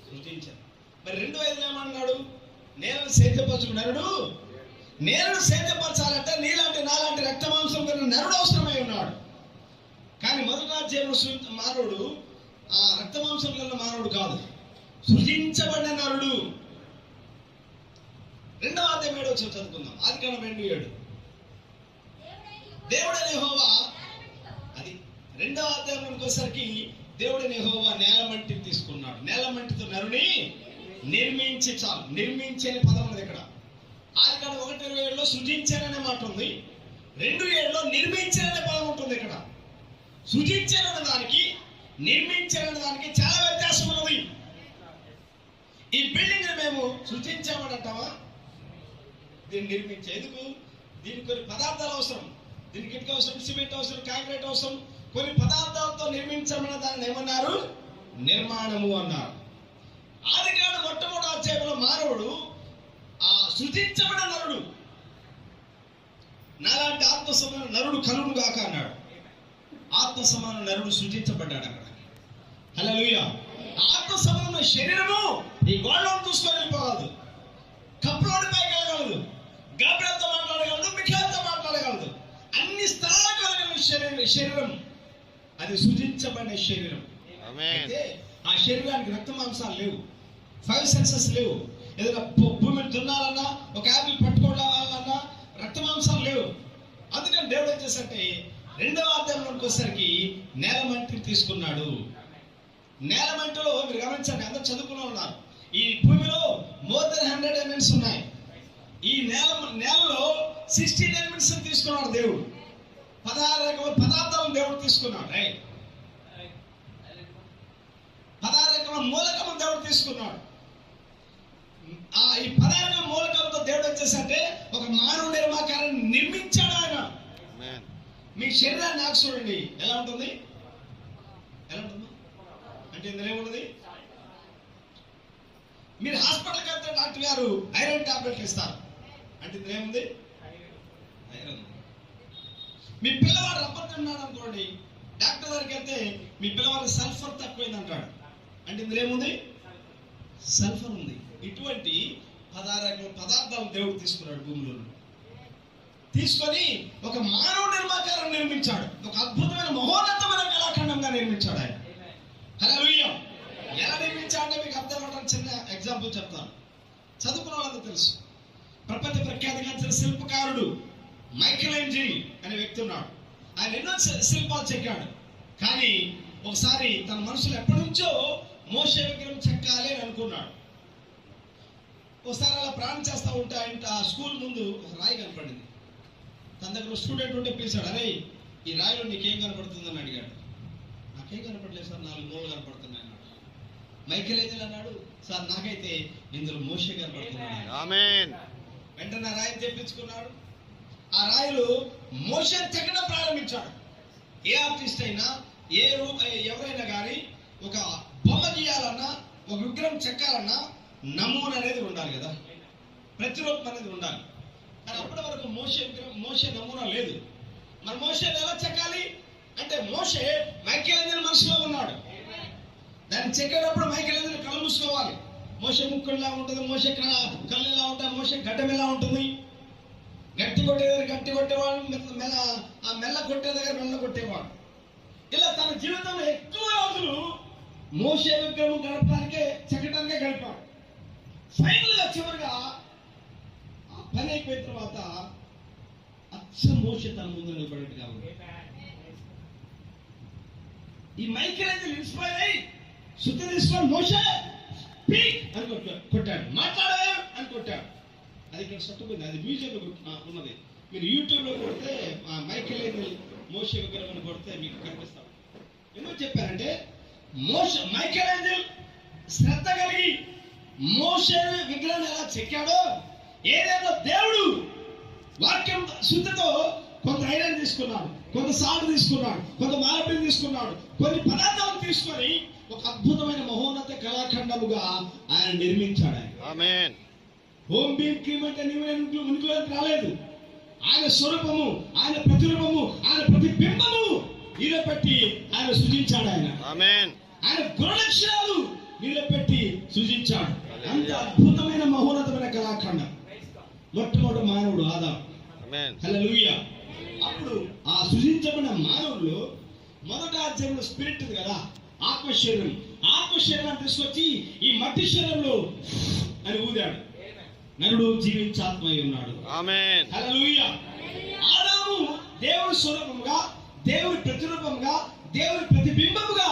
సృజించాడు. మరి 2:5 ఏమన్నాడు? నేలను సేద్యపరచుకు నరుడు. నేలను సేద్యపరచాలంటే నీలాంటి నాలాంటి రక్త మాంసం కలిగిన నరుడు అవసరమై ఉన్నాడు. కానీ మొదటి అధ్యాయంలో మానవుడు ఆ రక్త మాంసం కలిగిన మానవుడు కాదు, సృజించబడిన నరుడు. 2వ అధ్యాయం 7వ వచనం చదువుకుందాం. ఆదికాండం 2:7. దేవుడైన యెహోవా, అది 2వ అధ్యాయంలోకి వచ్చేసరికి దేవుడైన యెహోవా నేలమంటిని తీసుకున్నాడు. నేలమంటితో నరుని నిర్మించి, చాలు, నిర్మించి అనే పదం ఉంది ఇక్కడ. ఆదికాండం 1:27లో సృజించాననే మాట ఉంది. 2:7లో నిర్మించాననే పదం ఉంటుంది ఇక్కడ. సృజించాననే దానికి, నిర్మించాననే దానికి చాలా వ్యత్యాసం ఉన్నది. ఈ బిల్డింగ్ మేము సృజించామని అంటావా? దీన్ని నిర్మించే ఎందుకు? దీనికి కొన్ని పదార్థాలు అవసరం. దీనికి ఇటుక అవసరం, సిమెంట్ అవసరం, కాంక్రీట్ అవసరం. కొన్ని పదార్థాలతో నిర్మించమన్న దాన్ని ఏమన్నారు? నిర్మాణము అన్నారు. ఆదికాండం మొట్టమొదటి అధ్యాయంలో మానవుడు ఆ సృజించబడిన నరుడు. నాలాంటి ఆత్మ సమాన నరుడు కలుగును గాక అన్నాడు. ఆత్మ సమాన నరుడు సృజించబడ్డాడు అక్కడ. హల్లెలూయా. ఆత్మ సమాన శరీరము ఈ గోడలను చూసుకొని వెళ్ళిపోగలదు, కప్పులోని పైకి వెళ్ళగలదు, గాబ్రియల్తో మాట్లాడగలదు, మిఖాయిల్తో మాట్లాడగలదు. అన్ని స్థలాలు కలిగిన శరీరం అది సృజించబడిన శరీరం. అయితే ఆ శరీరానికి రక్త మాంసాలు లేవు, 5 సెన్సెస్ లేవు. ఏదైనా భూమిని దున్నాలన్నా, ఒక యాపిల్ పట్టుకోవాలన్నా రక్త మాంసాలు లేవు. అందుకని దేవుడు ఏం చేశాడంటే 2వ అధ్యాయంలోకి వచ్చేసరికి నేలమంటిని తీసుకున్నాడు. నేలమంటిలో మీరు గమనించండి, అందరూ చదువుకునే ఉన్నారు. ఈ భూమిలో more than 100 ఎలిమెంట్స్ ఉన్నాయి. ఈ నేలలో 16 ఎలిమెంట్స్ తీసుకున్నాడు దేవుడు. 16 రకముల పదార్థాలను దేవుడు తీసుకున్నాడు. రైట్, 16 రకముల మూలకము దేవుడు తీసుకున్నాడు. ఈ 16 రకముల మూలకంతో దేవుడు వచ్చేసంటే ఒక మానవ నిర్మాకారాన్ని నిర్మించాడు ఆయన. మీ శరీరాన్ని నాకు చూడండి ఎలా ఉంటుంది, ఎలా ఉంటుంది అంటే ఇందులో ఏమున్నది? మీరు హాస్పిటల్కి వెళ్తే డాక్టర్ గారు ఐరన్ టాబ్లెట్లు ఇస్తారు, అంటే ఇందులో ఏముంది? ఐరన్. మీ పిల్లవాడు రబ్బర్ తిన్నాడు అనుకోండి, డాక్టర్ దగ్గరికి వెళ్తే మీ పిల్లవాడికి సల్ఫర్ తక్కువైంది అంటాడు, అంటే ఇందులో ఏముంది? సల్ఫర్ ఉంది. ఇటువంటి 16 రకాల పదార్థాలు దేవుడు తీసుకున్నాడు భూమిలో. తీసుకొని ఒక మానవ నిర్మాకారం నిర్మించాడు. ఒక అద్భుతమైన మహోన్నతమైన కళాఖండంగా నిర్మించాడు ఆయన. హల్లెలూయా. ఎలా నిర్మించాడంటే మీకు అర్థం అవడానికి చిన్న ఎగ్జాంపుల్ చెప్తాను. చదువుకున్న వాళ్ళందరూ తెలుసు, ప్రపంచ ప్రఖ్యాతిగాంచిన శిల్పకారుడు మైకెలాంజెలో అనే వ్యక్తి ఉన్నాడు. ఆయన ఎన్నో శిల్పాలు చెక్కాడు. కానీ ఒకసారి తన మనసులో ఎప్పటి నుంచో మోషే విగ్రహం చెక్కాలి అని అనుకున్నాడు. ఒకసారి అలా ప్రాణం చేస్తూ ఉంటే ఆయన ఆ స్కూల్ ముందు ఒక రాయి కనపడింది. తన దగ్గర స్టూడెంట్ ఉంటే పిలిచాడు, అరే ఈ రాయిలో నీకేం కనపడుతుందని అడిగాడు. నాకేం కనపడలేదు సార్, 4 మూలలు కనపడుతున్నాయి అన్నాడు. మైకెలాంజెలో అన్నాడు, సార్ నాకైతే ఇందులో మోషే కనపడుతున్నాడు. ఆమేన్. వెంటనే ఆ రాయి తెప్పించుకున్నాడు. ఆ రాయిలో మోషే చెక్కడం ప్రారంభించాడు. ఏ ఆర్టిస్ట్ అయినా, ఎవరైనా కానీ ఒక బొమ్మ గీయాలన్నా, ఒక విగ్రహం చెక్కాలన్నా నమూనా అనేది ఉండాలి కదా, ప్రతిరూపం అనేది ఉండాలి. కానీ అప్పటి వరకు మోషే నమూనా లేదు. మరి మోషే ఎలా చెక్కాలి అంటే మోషే మైకేలేంజెల్ మనసులో ఉన్నాడు. దాన్ని చెక్కేటప్పుడు మైకేలేంజెల్ కళ్ళు మూసుకోవాలి. మోషే ముక్కు ఎలా ఉంటుంది, మోషే కళ్ళు ఎలా ఉంటాయి, మోషే గడ్డం ఎలా ఉంటుంది. గట్టి కొట్టే దగ్గర గట్టి కొట్టేవాడు, మెల్ల కొట్టే దగ్గర మెల్ల కొట్టేవాడు. ఇలా తన జీవితంలో ఎక్కువ రోజులు మోషే విగ్రహం గడపడానికే చెక్కడానికే గడిపాడు. ఫైనల్ గా చివరిగా ఆ పని అయిపోయిన తర్వాత అచ్చం మోషే తన ముందు నిలబడేట్టు కాబట్టి ఈ మైకేలేంజెల్ ఇన్స్పైర్ అయ్యి శుద్ధి తీసుకొని మోషే స్పీక్ అని కొట్టాడు, మాట్లాడే అని కొట్టాడు. అది ఇక్కడ సట్టుకుంది, అది మ్యూజియంలో ఉన్నది. మీరు యూట్యూబ్లో కొడితే మైకేలేంజెల్ మోషే విగ్రహం కొడితే మీకు కనిపిస్తాం. ఎందుకు చెప్పారంటే మైకేలేంజెల్ శ్రద్ధ కలిగి మోషే విగ్రహం ఎలా చెక్కాడో ఏదైనా దేవుడు వాక్యం శుద్ధితో కొంత ఐరన్ తీసుకున్నాడు, కొంత సాల్ట్ తీసుకున్నాడు, కొంత మార్పిడి తీసుకున్నాడు, కొన్ని పదార్థాలు తీసుకొని ఒక అద్భుతమైన మహోన్నత కళాఖండముగా ఆయన నిర్మించాడు. ఆమేన్. హోమ్ బీమ్ క్రీమ్ అంటే మునికిలోకి రాలేదు. ఆయన స్వరూపము, ఆయన ప్రతిరూపము, ఆయన ప్రతిబింబము నీలో పెట్టి ఆయన సృజించాడు. ఆయన గుణలక్షణాలు నీలో పెట్టి సృజించాడు. అంత అద్భుతమైన మహోన్నతమైన కళాఖండం. మొట్టమొదటి మానవుడు ఆదాము. హల్లెలూయా. అప్పుడు ఆ సృజించబడిన మానవుల్లో మొదటి అధ్యాయంలో స్పిరిట్ ఉంది కదా, ఆత్మశరీరం. ఆత్మశరీరాన్ని తీసుకొచ్చి ఈ మట్టి శరీరంలో అని ఊదాడు. నరుడు జీవించాత్మై ఉన్నాడు. ఆమేన్. హల్లెలూయా. ఆదాము దేవుని స్వరూపముగా, దేవుని ప్రతిరూపముగా, దేవుని ప్రతిబింబముగా,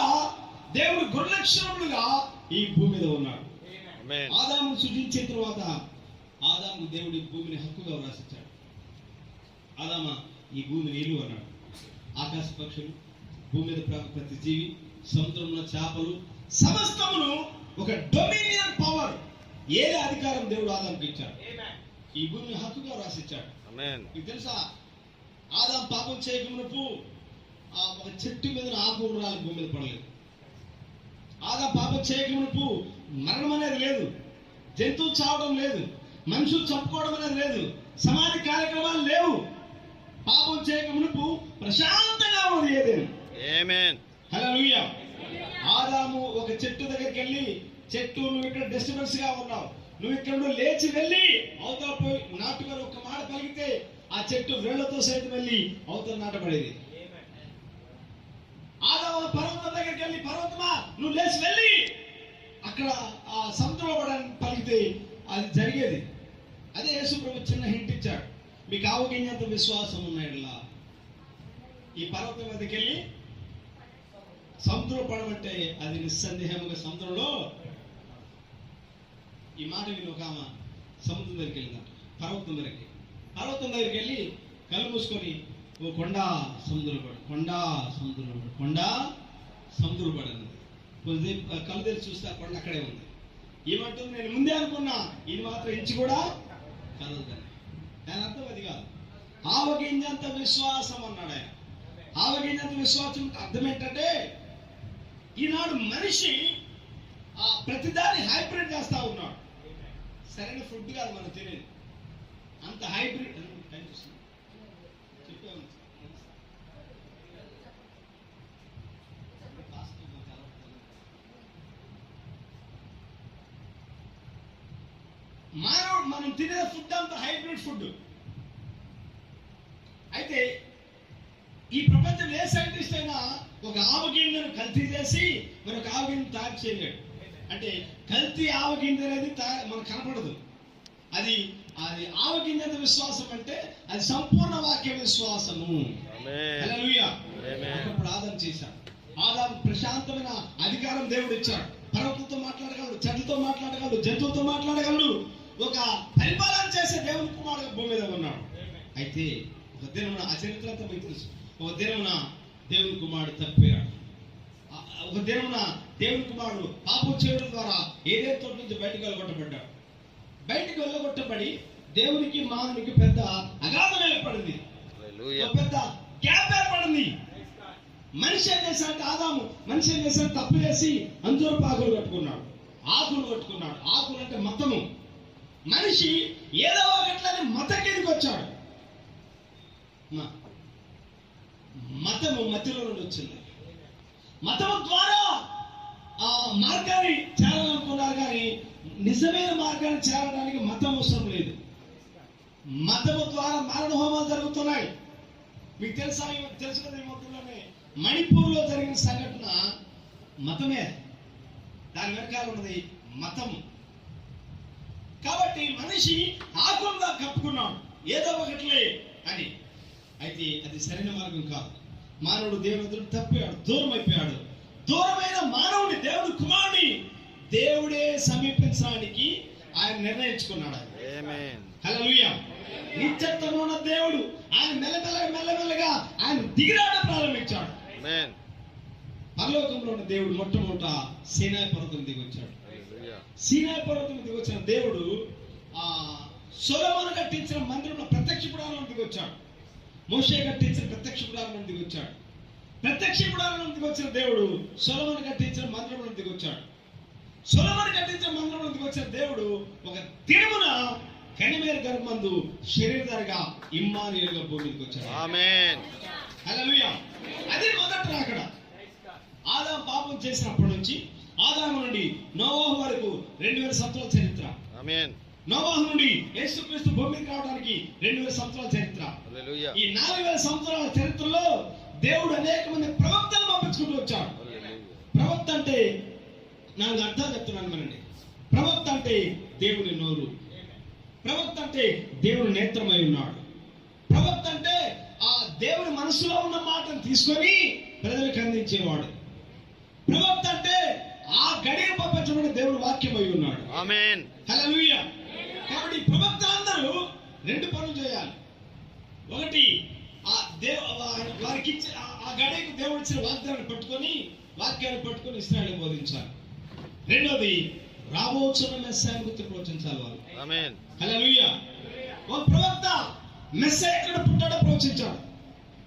దేవుని గుణలక్షణములుగా ఈ భూమి మీద ఉన్నాడు. ఆదాము సృజించిన తర్వాత ఆదాము దేవుడి భూమిని హక్కుగా వ్రాసిచ్చాడు. ఆదామా ఈ భూమిని నీళ్ళు అన్నాడు. ఆకాశ పక్షులు, భూమి మీద ప్రతి జీవి, సముద్రంలో చేపలు సమస్తమును ఒక డొమినియన్ పవర్, ఏదే అధికారం దేవుడు ఆదాముకి ఇచ్చాడు. ఈ భూమిని హక్కుగా వ్రాసిచ్చాడు. మీకు తెలుసా, ఆదాం పాపం చేయకమునుపు ఒక చెట్టు మీద ఆకు రాలి భూమి మీద పడలేదు. ఆదాం పాపం చేయకమునుపు మరణం అనేది లేదు, జంతువులు చావడం లేదు, మనుషులు చంపుకోవడం అనేది లేదు, సమాధి కార్యక్రమాలు లేవు. పాపం చేయకమునుపు ప్రశాంతంగా ఉంది ఏదేను. హల్లెలూయా. ఆదాము ఒక చెట్టు దగ్గరికి వెళ్ళి, చెట్టు నువ్వు ఇక్కడ డిస్టర్బెన్స్ గా ఉన్నావు, నువ్వు ఇక్కడ లేచి వెళ్ళి అవతల పోయి నాటుకొని ఒక్క మాట పలికితే ఆ చెట్టు వేళ్లతో సైతం వెళ్ళి అవతల నాటబడేది. ఆదాము పర్వతం దగ్గరికి వెళ్ళి, పర్వతమా నువ్వు లేచి వెళ్ళి అక్కడ ఆ సముద్రంలో పడడానికి పలికితే అది జరిగేది. అదే యేసు ప్రభు చిన్న హింట్ ఇచ్చాడు, మీకు ఆవగింజంత విశ్వాసం ఉన్నాయలా ఈ పర్వతం మీదకి వెళ్ళి సముద్రం పడమంటే అది నిస్సందేహంగా సముద్రంలో. ఈ మాట విని ఒక ఆమె సముద్రం దగ్గరికి వెళ్ళిందంట, పర్వతం దగ్గరికి వెళ్ళి కళ్ళు మూసుకొని ఓ కొండ సముద్రం పడు, కొండ సముద్రం పడు, కొండ సముద్రం పడన్నది. కొద్దిసేపు కళ్ళు తెరిచి చూస్తే ఆ కొండ అక్కడే ఉంది. ఏమంటుంది, నేను ముందే అనుకున్నా ఇది మాత్రం ఇంచి కూడా కదలదని. దాని అర్థం అది కాదు. ఆవగింజంత విశ్వాసం అన్నాడు ఆయన. ఆవగింజంత విశ్వాసం అర్థం ఏంటంటే ఈనాడు మనిషి ప్రతిదాన్ని హైబ్రిడ్ చేస్తా ఉన్నాడు. సరైన ఫుడ్ కాదు మనం తినేది, అంత హైబ్రిడ్. మనం తినే ఫుడ్ అంతా హైబ్రిడ్ ఫుడ్. అయితే ఈ ప్రపంచం ఏ సైంటిస్ట్ అయినా ఒక ఆవగింజను కల్తీ చేసి మరొక ఆవగింజను తయారు చేయలేడు. అంటే కల్తీ ఆవగింజ అనేది మనకు కనపడదు. అది ఆవగింజంత విశ్వాసం అంటే అది సంపూర్ణ వాక్య విశ్వాసము. హల్లెలూయా. అప్పుడు ఆదాం చేశాడు. ఆదాం ప్రశాంతమైన అధికారం దేవుడు ఇచ్చాడు. పర్వతంతో మాట్లాడగలడు, చెట్లతో మాట్లాడగలడు, జంతువులతో మాట్లాడగలడు. ఒక పరిపాలన చేసే దేవుని కుమారుడు భూమి మీద ఉన్నాడు. అయితే ఒక దినమున ఆ చరిత్ర అంతా మీకు తెలుసు. ఒక దినమున దేవుని కుమారుడు తప్పిపోయాడు. ఒక దినమున దేవుని కుమారుడు పాపం చేయడం ద్వారా ఏదే తోట నుంచి బయటకు వెళ్ళగొట్టబడ్డాడు. బయటకు వెళ్ళగొట్టబడి దేవునికి మానవునికి పెద్ద అగాధం ఏర్పడింది, పెద్ద గ్యాప్ ఏర్పడింది. మనిషి ఏం చేశాడంటే ఆదాము మనిషి ఏం చేశాడు, తప్పు చేసి అంజూరపు ఆకులు కట్టుకున్నాడు. ఆకులు అంటే మతము. మనిషి ఏదో ఒకట్లని మత కిందకి వచ్చాడు. మతము మధ్యలో నుండి వచ్చింది. మతము ద్వారా ఆ మార్గాన్ని చేరాలనుకున్నారు, కానీ నిజమైన మార్గాన్ని చేరడానికి మతం అవసరం లేదు. మతము ద్వారా మారణ హోమాలు జరుగుతున్నాయి. మీకు తెలుసు కదా, ఈ మొత్తంలోనే మణిపూర్లో జరిగిన సంఘటన మతమే. దాని వెనకాల ఉన్నది మతం. కాబట్టి మనిషి ఆకులుగా కప్పుకున్నాడు ఏదో ఒకటిలే అని. అయితే అది సరైన మార్గం కాదు. మానవుడు దేవుని ఎదురు తప్పాడు, దూరం అయిపోయాడు. దూరమైన మానవుడి దేవుడి కుమారుని దేవుడే సమీపించడానికి ఆయన నిర్ణయించుకున్నాడు. హల్లెలూయా. నిత్యత్వం ఉన్న దేవుడు ఆయన మెల్లమెల్లగా ఆయన దిగిరావడం ప్రారంభించాడు. పరలోకంలో ఉన్న దేవుడు మొట్టమొదట సీనాయి పర్వతం దిగి వచ్చాడు. సీనాయి పర్వతం దిగి వచ్చిన దేవుడు సొలొమోను కట్టించిన మందిరంలో ప్రత్యక్ష గుడారంలో దిగి వచ్చాడు. మోషే కట్టించిన ప్రత్యక్ష గుడారంలో దిగి వచ్చాడు. ప్రత్యక్ష గుడారంలో దిగి వచ్చిన దేవుడు సొలొమోను కట్టించిన మందిరంలో దిగి వచ్చాడు. సొలొమోను కట్టించిన మందిరంలో దిగి వచ్చిన దేవుడు ఒక దినమున కనిమేరు గర్భమందు శరీరధారిగా ఇమ్మానుయేలుగా భూమికి వచ్చాడు. ఆమేన్. హల్లెలూయా. అది మొదట రాకడ. ఆదాము పాపం చేసినప్పటి నుంచి ఆదాము నుండి నోవాహు వరకు 2000 సంవత్సరాల చరిత్ర. ఆమేన్. నోవాహు నుండి యేసుక్రీస్తు భూమికి రావడానికి 2000 సంవత్సరాల చరిత్ర. హల్లెలూయా. ఈ 4000 సంవత్సరాల చరిత్రలో దేవుడు అనేక మంది ప్రవక్తలు పంపించుకుంటూ వచ్చాడు. ప్రవక్త అంటే నాకు అర్థం చెప్తున్నాను వినండి. ప్రవక్త అంటే దేవుని నోరు. ప్రవక్త అంటే దేవుని నేత్రమై ఉన్నాడు. ప్రవక్త అంటే ఆ దేవుని మనసులో ఉన్న మాటను తీసుకొని ప్రజలకు అందించేవాడు. ప్రవక్త అంటే ఆ గడియ పంపించబడిన దేవుని వాక్యమై ఉన్నాడు. ఆమేన్. హల్లెలూయా. కాబట్టి ప్రవక్తలందరూ 2 పనులు చేయాలి. ఒకటి, వారికి ఇచ్చిన ఆ గడియకు దేవుడు ఇచ్చిన వాగ్దానాన్ని వాక్యాన్ని పట్టుకొని ఇశ్రాయేలుకు బోధించాలి. రెండోది, రాబోతున్న మెస్సయాను గురించి ప్రవచించాలి వాళ్ళు. ఆమేన్. హల్లెలూయా. ఓ ప్రవక్త మెస్సయ ఎక్కడ పుట్టాడో ప్రవచించాడు.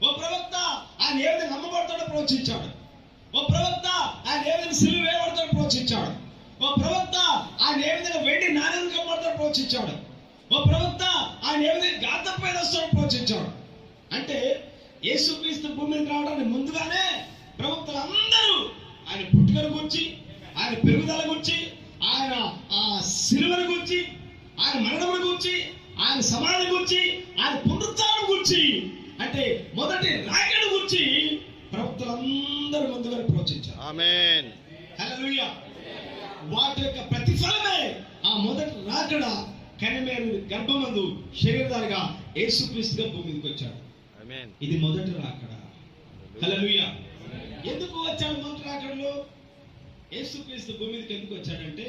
ఓ ప్రవక్త ఆయన ఏ విధంగా నమ్మబడతాడో ప్రవచించాడు. ఓ ప్రవక్త ఆయన ఏ విధంగా సిలువ వేయబడతాడో ప్రవచించాడు. ఓ ప్రవక్త ఆయన ఏ విధంగా వెండి నాణ్యం కమ్మబడతాడో ప్రవచించాడు. ఓ ప్రవక్త ఆయన ఏ విధంగా గాతపై వస్తాడో ప్రవచించాడు. అంటే యేసుక్రీస్తు భూమి మీద రావడానికి ముందుగానే ప్రవక్తలందరూ ఆయన పుట్టుకను గురించి, ఆయన పెరుగుదల గురించి, ఆయన సిలువను గురించి, ఆయన మరణం గురించి, ఆయన సమాధి గురించి, ఆయన పునరుత్థానం గురించి, అంటే మొదటి రాకడ గురించి ప్రవక్తలందరూ ముందుగా ప్రవచించారు. ఆమేన్. హల్లెలూయా. వాటి యొక్క ప్రతిఫలమే ఆ మొదటి రాకడ. కనిమేరు గర్భమందు శరీరధారిగా యేసుక్రీస్తుగా భూమి మీదకి వచ్చాడు. ఆమేన్. ఇది మొదటి రాకడ. హల్లెలూయా. ఎందుకు వచ్చాడు మొదటి రాకడలో? యేసుక్రీస్తు భూమి మీదకి ఎందుకు వచ్చాడంటే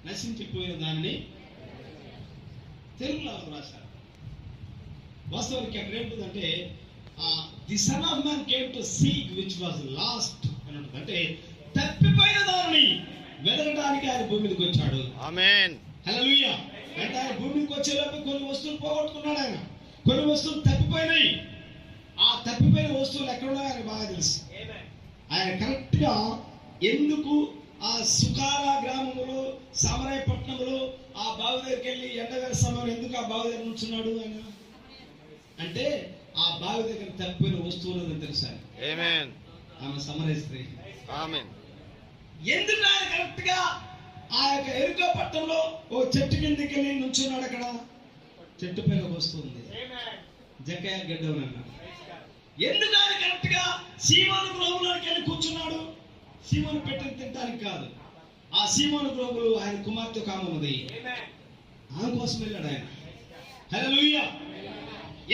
నశించిపోయిన దాన్ని తెలుగులో రాశారు. వాస్తవానికి అక్కడ ఏంటంటే the son of man came to seek which was last అని ఉంటుంది. అంటే తప్పిపోయిన దానిని వెదకడానికి ఆయన భూమి మీదకి వచ్చాడు. ఆమేన్. హల్లెలూయా. అంటే ఆయన భూమి మీదకి వచ్చేలోపు కొన్ని వస్తువులు పోగొట్టుకున్నాడు. ఆయన కొన్ని వస్తువులు తప్పిపోయినాయి. ఆ తప్పిపోయిన వస్తువులు ఎక్కడున్నాయో ఆయన బాగా తెలుసు. ఆయన కరెక్ట్ గా ఎందుకు ఆ సుకారా గ్రామంలో సమరాయపట్నంలో ఆ బావి దగ్గరికి వెళ్ళి ఎండవేళ సమయం ఎందుకు ఆ బావి దగ్గర ఉంచున్నాడు ఆయన అంటే ఆ బావి దగ్గర తప్పిపోయిన వస్తువులు తెలుసా? ఆమేన్. ఆమె సమరయ స్త్రీ. ఆమేన్. ఎందుకు ఆయన కరెక్ట్ గా ఆ యొక్క ఎరుకో పట్టణంలో ఓ చెట్టు కిందకి వెళ్ళి నుంచున్నాడు. అక్కడ చెట్టు పైన వస్తుంది జక్కయ్య గడ్డవనన్న. ఎందుకు ఆయన కరెక్ట్ గా సీమోను గృహంలోకి వెళ్ళి కూర్చున్నాడు? సీమోను పెట్టిన తినడానికి కాదు. ఆ సీమోను గృహంలో ఆయన కుమార్తె కామన్నది, ఆమె కోసం వెళ్ళాడు ఆయన. హల్లెలూయా.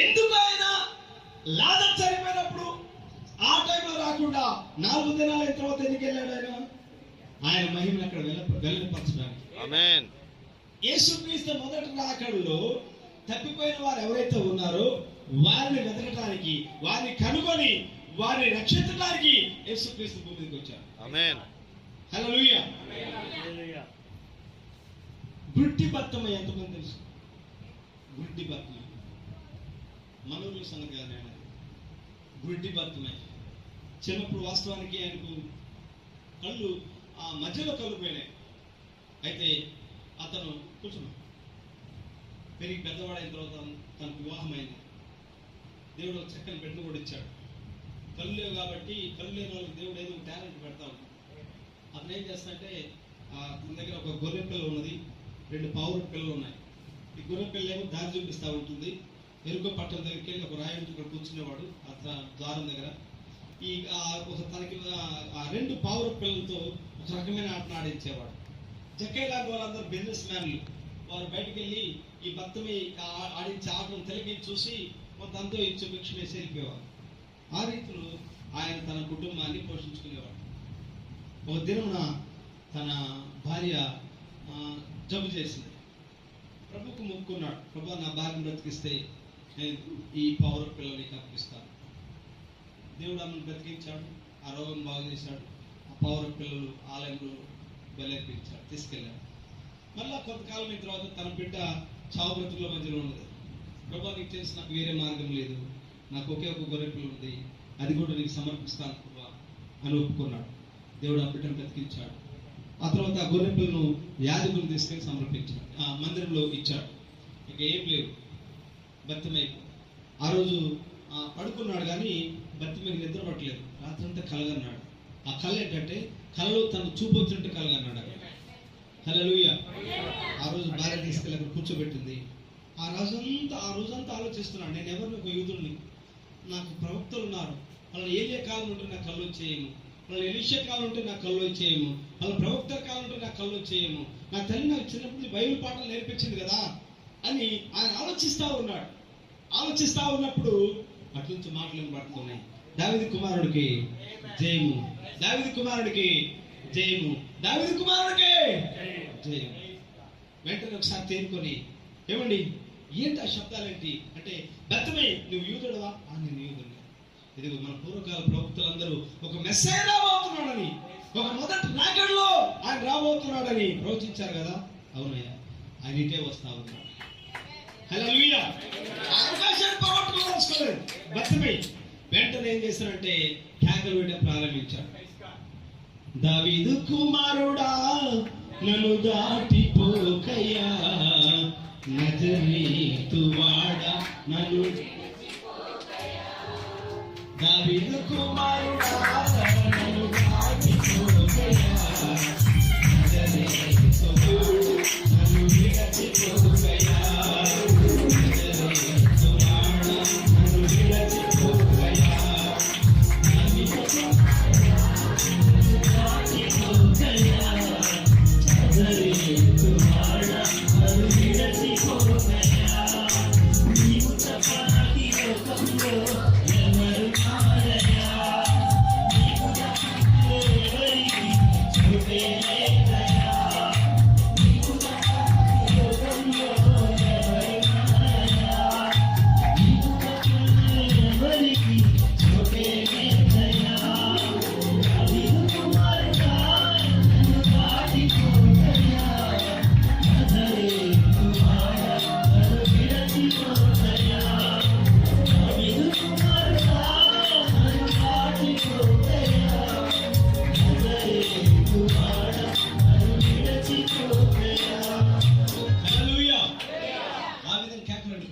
ఎందుకు ఆయన లాజరు చనిపోయినప్పుడు ఆ టైంలో రాకుండా 4 దినాల తర్వాత ఎందుకు వెళ్ళాడు ఆయన? ఆయన మహిమను అక్కడ వెల్లడిపరచడానికి. ఆమేన్. యేసుక్రీస్తు మొదటి రాకడలో తప్పిపోయిన వారు ఎవరైతే ఉన్నారో వారిని వెతకడానికి, వారిని కనుగొని వారిని రక్షించడానికి యేసుక్రీస్తు భూమికి వచ్చారు. ఆమేన్. హల్లెలూయా. గుడ్డి బత్తమ్మ ఎంతమంది తెలుసు? గుడ్డి బత్తమ్మ మనూరు సంగతి కాదు ఆయన. గుడ్డి బత్తమ్మ చిన్నప్పుడు వాస్తవానికి ఆయనకు కళ్ళు ఆ మధ్యలో కళ్ళు పోయినాయి. అయితే అతను కూర్చున్నాడు. పెరిగి పెద్దవాడైన తర్వాత తనకు వివాహమైంది. దేవుడు ఒక చక్కని బిడ్డను కూడా ఇచ్చాడు. కళ్ళు లేవు కాబట్టి కళ్ళు లేని వాళ్ళకి దేవుడు ఏదో టాలెంట్ పెడతా ఉంటాడు. అతను ఏం చేస్తాడంటే తన దగ్గర ఒక గొర్రె పిల్ల ఉన్నది, 2 పావురపు పిల్లలు ఉన్నాయి. ఈ గొర్రె పిల్ల ఏమో దారి చూపిస్తూ ఉంటుంది. ఎరుకో పట్టణం దగ్గరికి వెళ్ళి ఒక రాయి ఇక్కడ కూర్చునేవాడు ఆ ద్వారం దగ్గర. తనకి ఆ 2 పావురపు పిల్లలతో ఒక రకమైన ఆటను ఆడించేవాడు. జక్కయ్య లాంటి వాళ్ళందరూ బిజినెస్ మ్యాన్లు. వారు బయటకు వెళ్ళి ఈ భక్తమి ఆడించే ఆటను తిలకించి చూసి కొంతంతో ఇచ్చి భిక్ష వేసి వెళ్ళిపోయేవారు. ఆ రీతిలో ఆయన తన కుటుంబాన్ని పోషించుకునేవాడు. ఒక దినమున తన భార్య జబ్బు చేసింది. ప్రభుకు మొక్కుకున్నాడు, ప్రభు నా భార్యను బ్రతికిస్తే నేను ఈ పౌర పిల్లల్ని అప్పగిస్తాను. దేవుడు ఆమెను బ్రతికించాడు, ఆ రోగం బాగు చేశాడు. ఆ పౌర పిల్లలు ఆలయంలో బలర్పించాడు, తీసుకెళ్ళాడు. మళ్ళా కొంతకాలం అయిన తర్వాత తన బిడ్డ చావు బ్రతుకుల మధ్యలో ఉన్నది. ప్రభు నీకు తెలిసి నాకు వేరే మార్గం లేదు, నాకు ఒకే ఒక గొర్రె పిల్ల ఉంది, అది కూడా నీకు సమర్పిస్తాను ప్రభు అని ఒప్పుకున్నాడు. దేవుడు ఆ బిడ్డను బ్రతికించాడు. ఆ తర్వాత ఆ గొర్రె పిల్లను యాజకులు తీసుకెళ్ళి సమర్పించాడు, ఆ మందిరంలో ఇచ్చాడు. ఇక ఏం లేవు, బతిమైపు. ఆ రోజు పడుకున్నాడు కానీ బతిమైకి నిద్ర పట్టలేదు. రాత్రంతా కలగన్నాడు. ఆ కళ ఏంటంటే కళలో తను చూపొచ్చుంటే కలగన్నాడు. హల్లెలూయా. ఆ రోజు భార్య తీసుకెళ్ళి అక్కడ కూర్చోబెట్టింది. ఆ రోజంతా ఆలోచిస్తున్నాడు, నేను ఎవరిని, ఒక యూదుడిని, నాకు ప్రవక్తలు ఉన్నారు, వాళ్ళని ఏలియా కాలం ఉంటే నాకు కళ్ళు వచ్చేయము, వాళ్ళని ఎలీషా కాలం ఉంటే నాకు కళ్ళు వచ్చేయము, వాళ్ళ ప్రవక్త కాలం ఉంటే నాకు కళ్ళు వచ్చేయము, నా తల్లి నాకు చిన్నప్పుడు బైబిల్ పాఠాలు నేర్పించింది కదా అని ఆయన ఆలోచిస్తా ఉన్నప్పుడు అటు నుంచి మాటలు వినబడుతున్నాయి. దావీదు కుమారుడికి జయము, దావీదు కుమారుడికి జయము, దావీదు కుమారుడికి జయము. వెంటనే ఒకసారి తేరుకొని, ఏమండి ఏంటి ఆ శబ్దాలేంటి అంటే, బెత్తమై నువ్వు యూదుడవా? నేను యూదుడిని. ఇదిగో మన పూర్వకాల ప్రవక్తలందరూ ఒక మెస్సయ్య రాబోతున్నాడని, ఒక మొదటి నాగడిలో ఆయన రాబోతున్నాడని ప్రవచించారు కదా. అవునయ్యా, ఆయన ఇటే వస్తా ఉన్నాడు. హల్లెలూయా. అవకాశాన్ని పోగొట్టుకోలేదు బెత్తమై. వెంటనే ఏం చేశారంటే కేకలు వేయడం ప్రారంభించాడు. దావీదు కుమారుడా నన్ను దాటిపోకయ్యా, నజరేతువాడా నన్ను, దావీదు కుమారుడా నన్ను దాటిపోకయ్యా, నజరేతువాడా నన్ను విడిచిపోకయ్యా, నజరేతువాడా నన్ను విడిచిపోకయ్యా,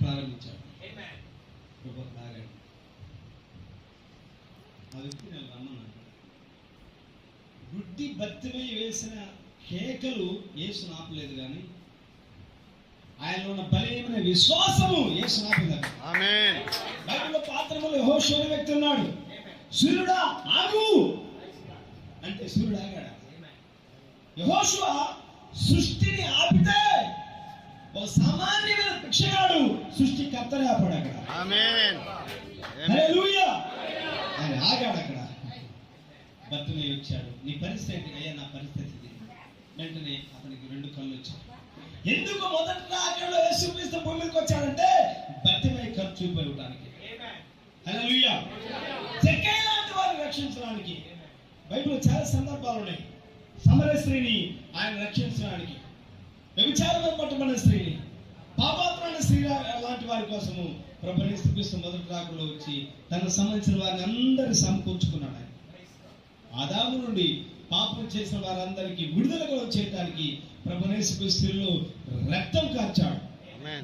ప్రారంభించాడు. ఆ వ్యక్తి నేను రమ్మన్నాడు. గుడ్డి బతిమై వేసిన కేకలు యేసును ఆపలేదు, కానీ ఆయనలో ఉన్న బలమైన విశ్వాసము యేసును ఆపిందట. ఆమేన్. బైబిల్లో పాత్రలో యెహోషువ అనే వ్యక్తి ఉన్నాడు. సూర్యుడా ఆగు అంటే సూర్యుడు ఆగాడు. యెహోషువ సృష్టిని ఆపితే ఒక సామాన్యమైన భిక్షగాడు సృష్టికర్తనే ఆపాడు అక్కడ. ఆమేన్. హల్లెలూయా. ఆయన ఆగాడు అక్కడ. బతిమై వచ్చాడు. నీ పరిస్థితి అయ్యా, నా పరిస్థితి. వెంటనే అతనికి 2 కళ్ళు వచ్చాయి. ఎందుకు మొదటి రాకడలో యేసుక్రీస్తు భూమి మీదకి వచ్చాడంటే బతిమై ఖర్చు చూపించడానికి. హల్లెలూయా. జక్కయ్య లాంటి వారిని రక్షించడానికి. బైబిల్లో చాలా సందర్భాలు ఉన్నాయి. సమరయ స్త్రీని ఆయన రక్షించడానికి, వ్యభిచారంలో పట్టబడిన స్త్రీని, పాపాత్మైన స్త్రీ లాంటి వారి కోసము ప్రభువు యేసుక్రీస్తు మొదటి రాకడలో వచ్చి తనకు సంబంధించిన వారిని అందరినీ సమకూర్చుకున్నాడు. ఆయన ఆదాము నుండి పాపం చేసిన వారందరికీ విడుదల చేయడానికి ప్రభువు యేసుక్రీస్తులో రక్తం కార్చాడు.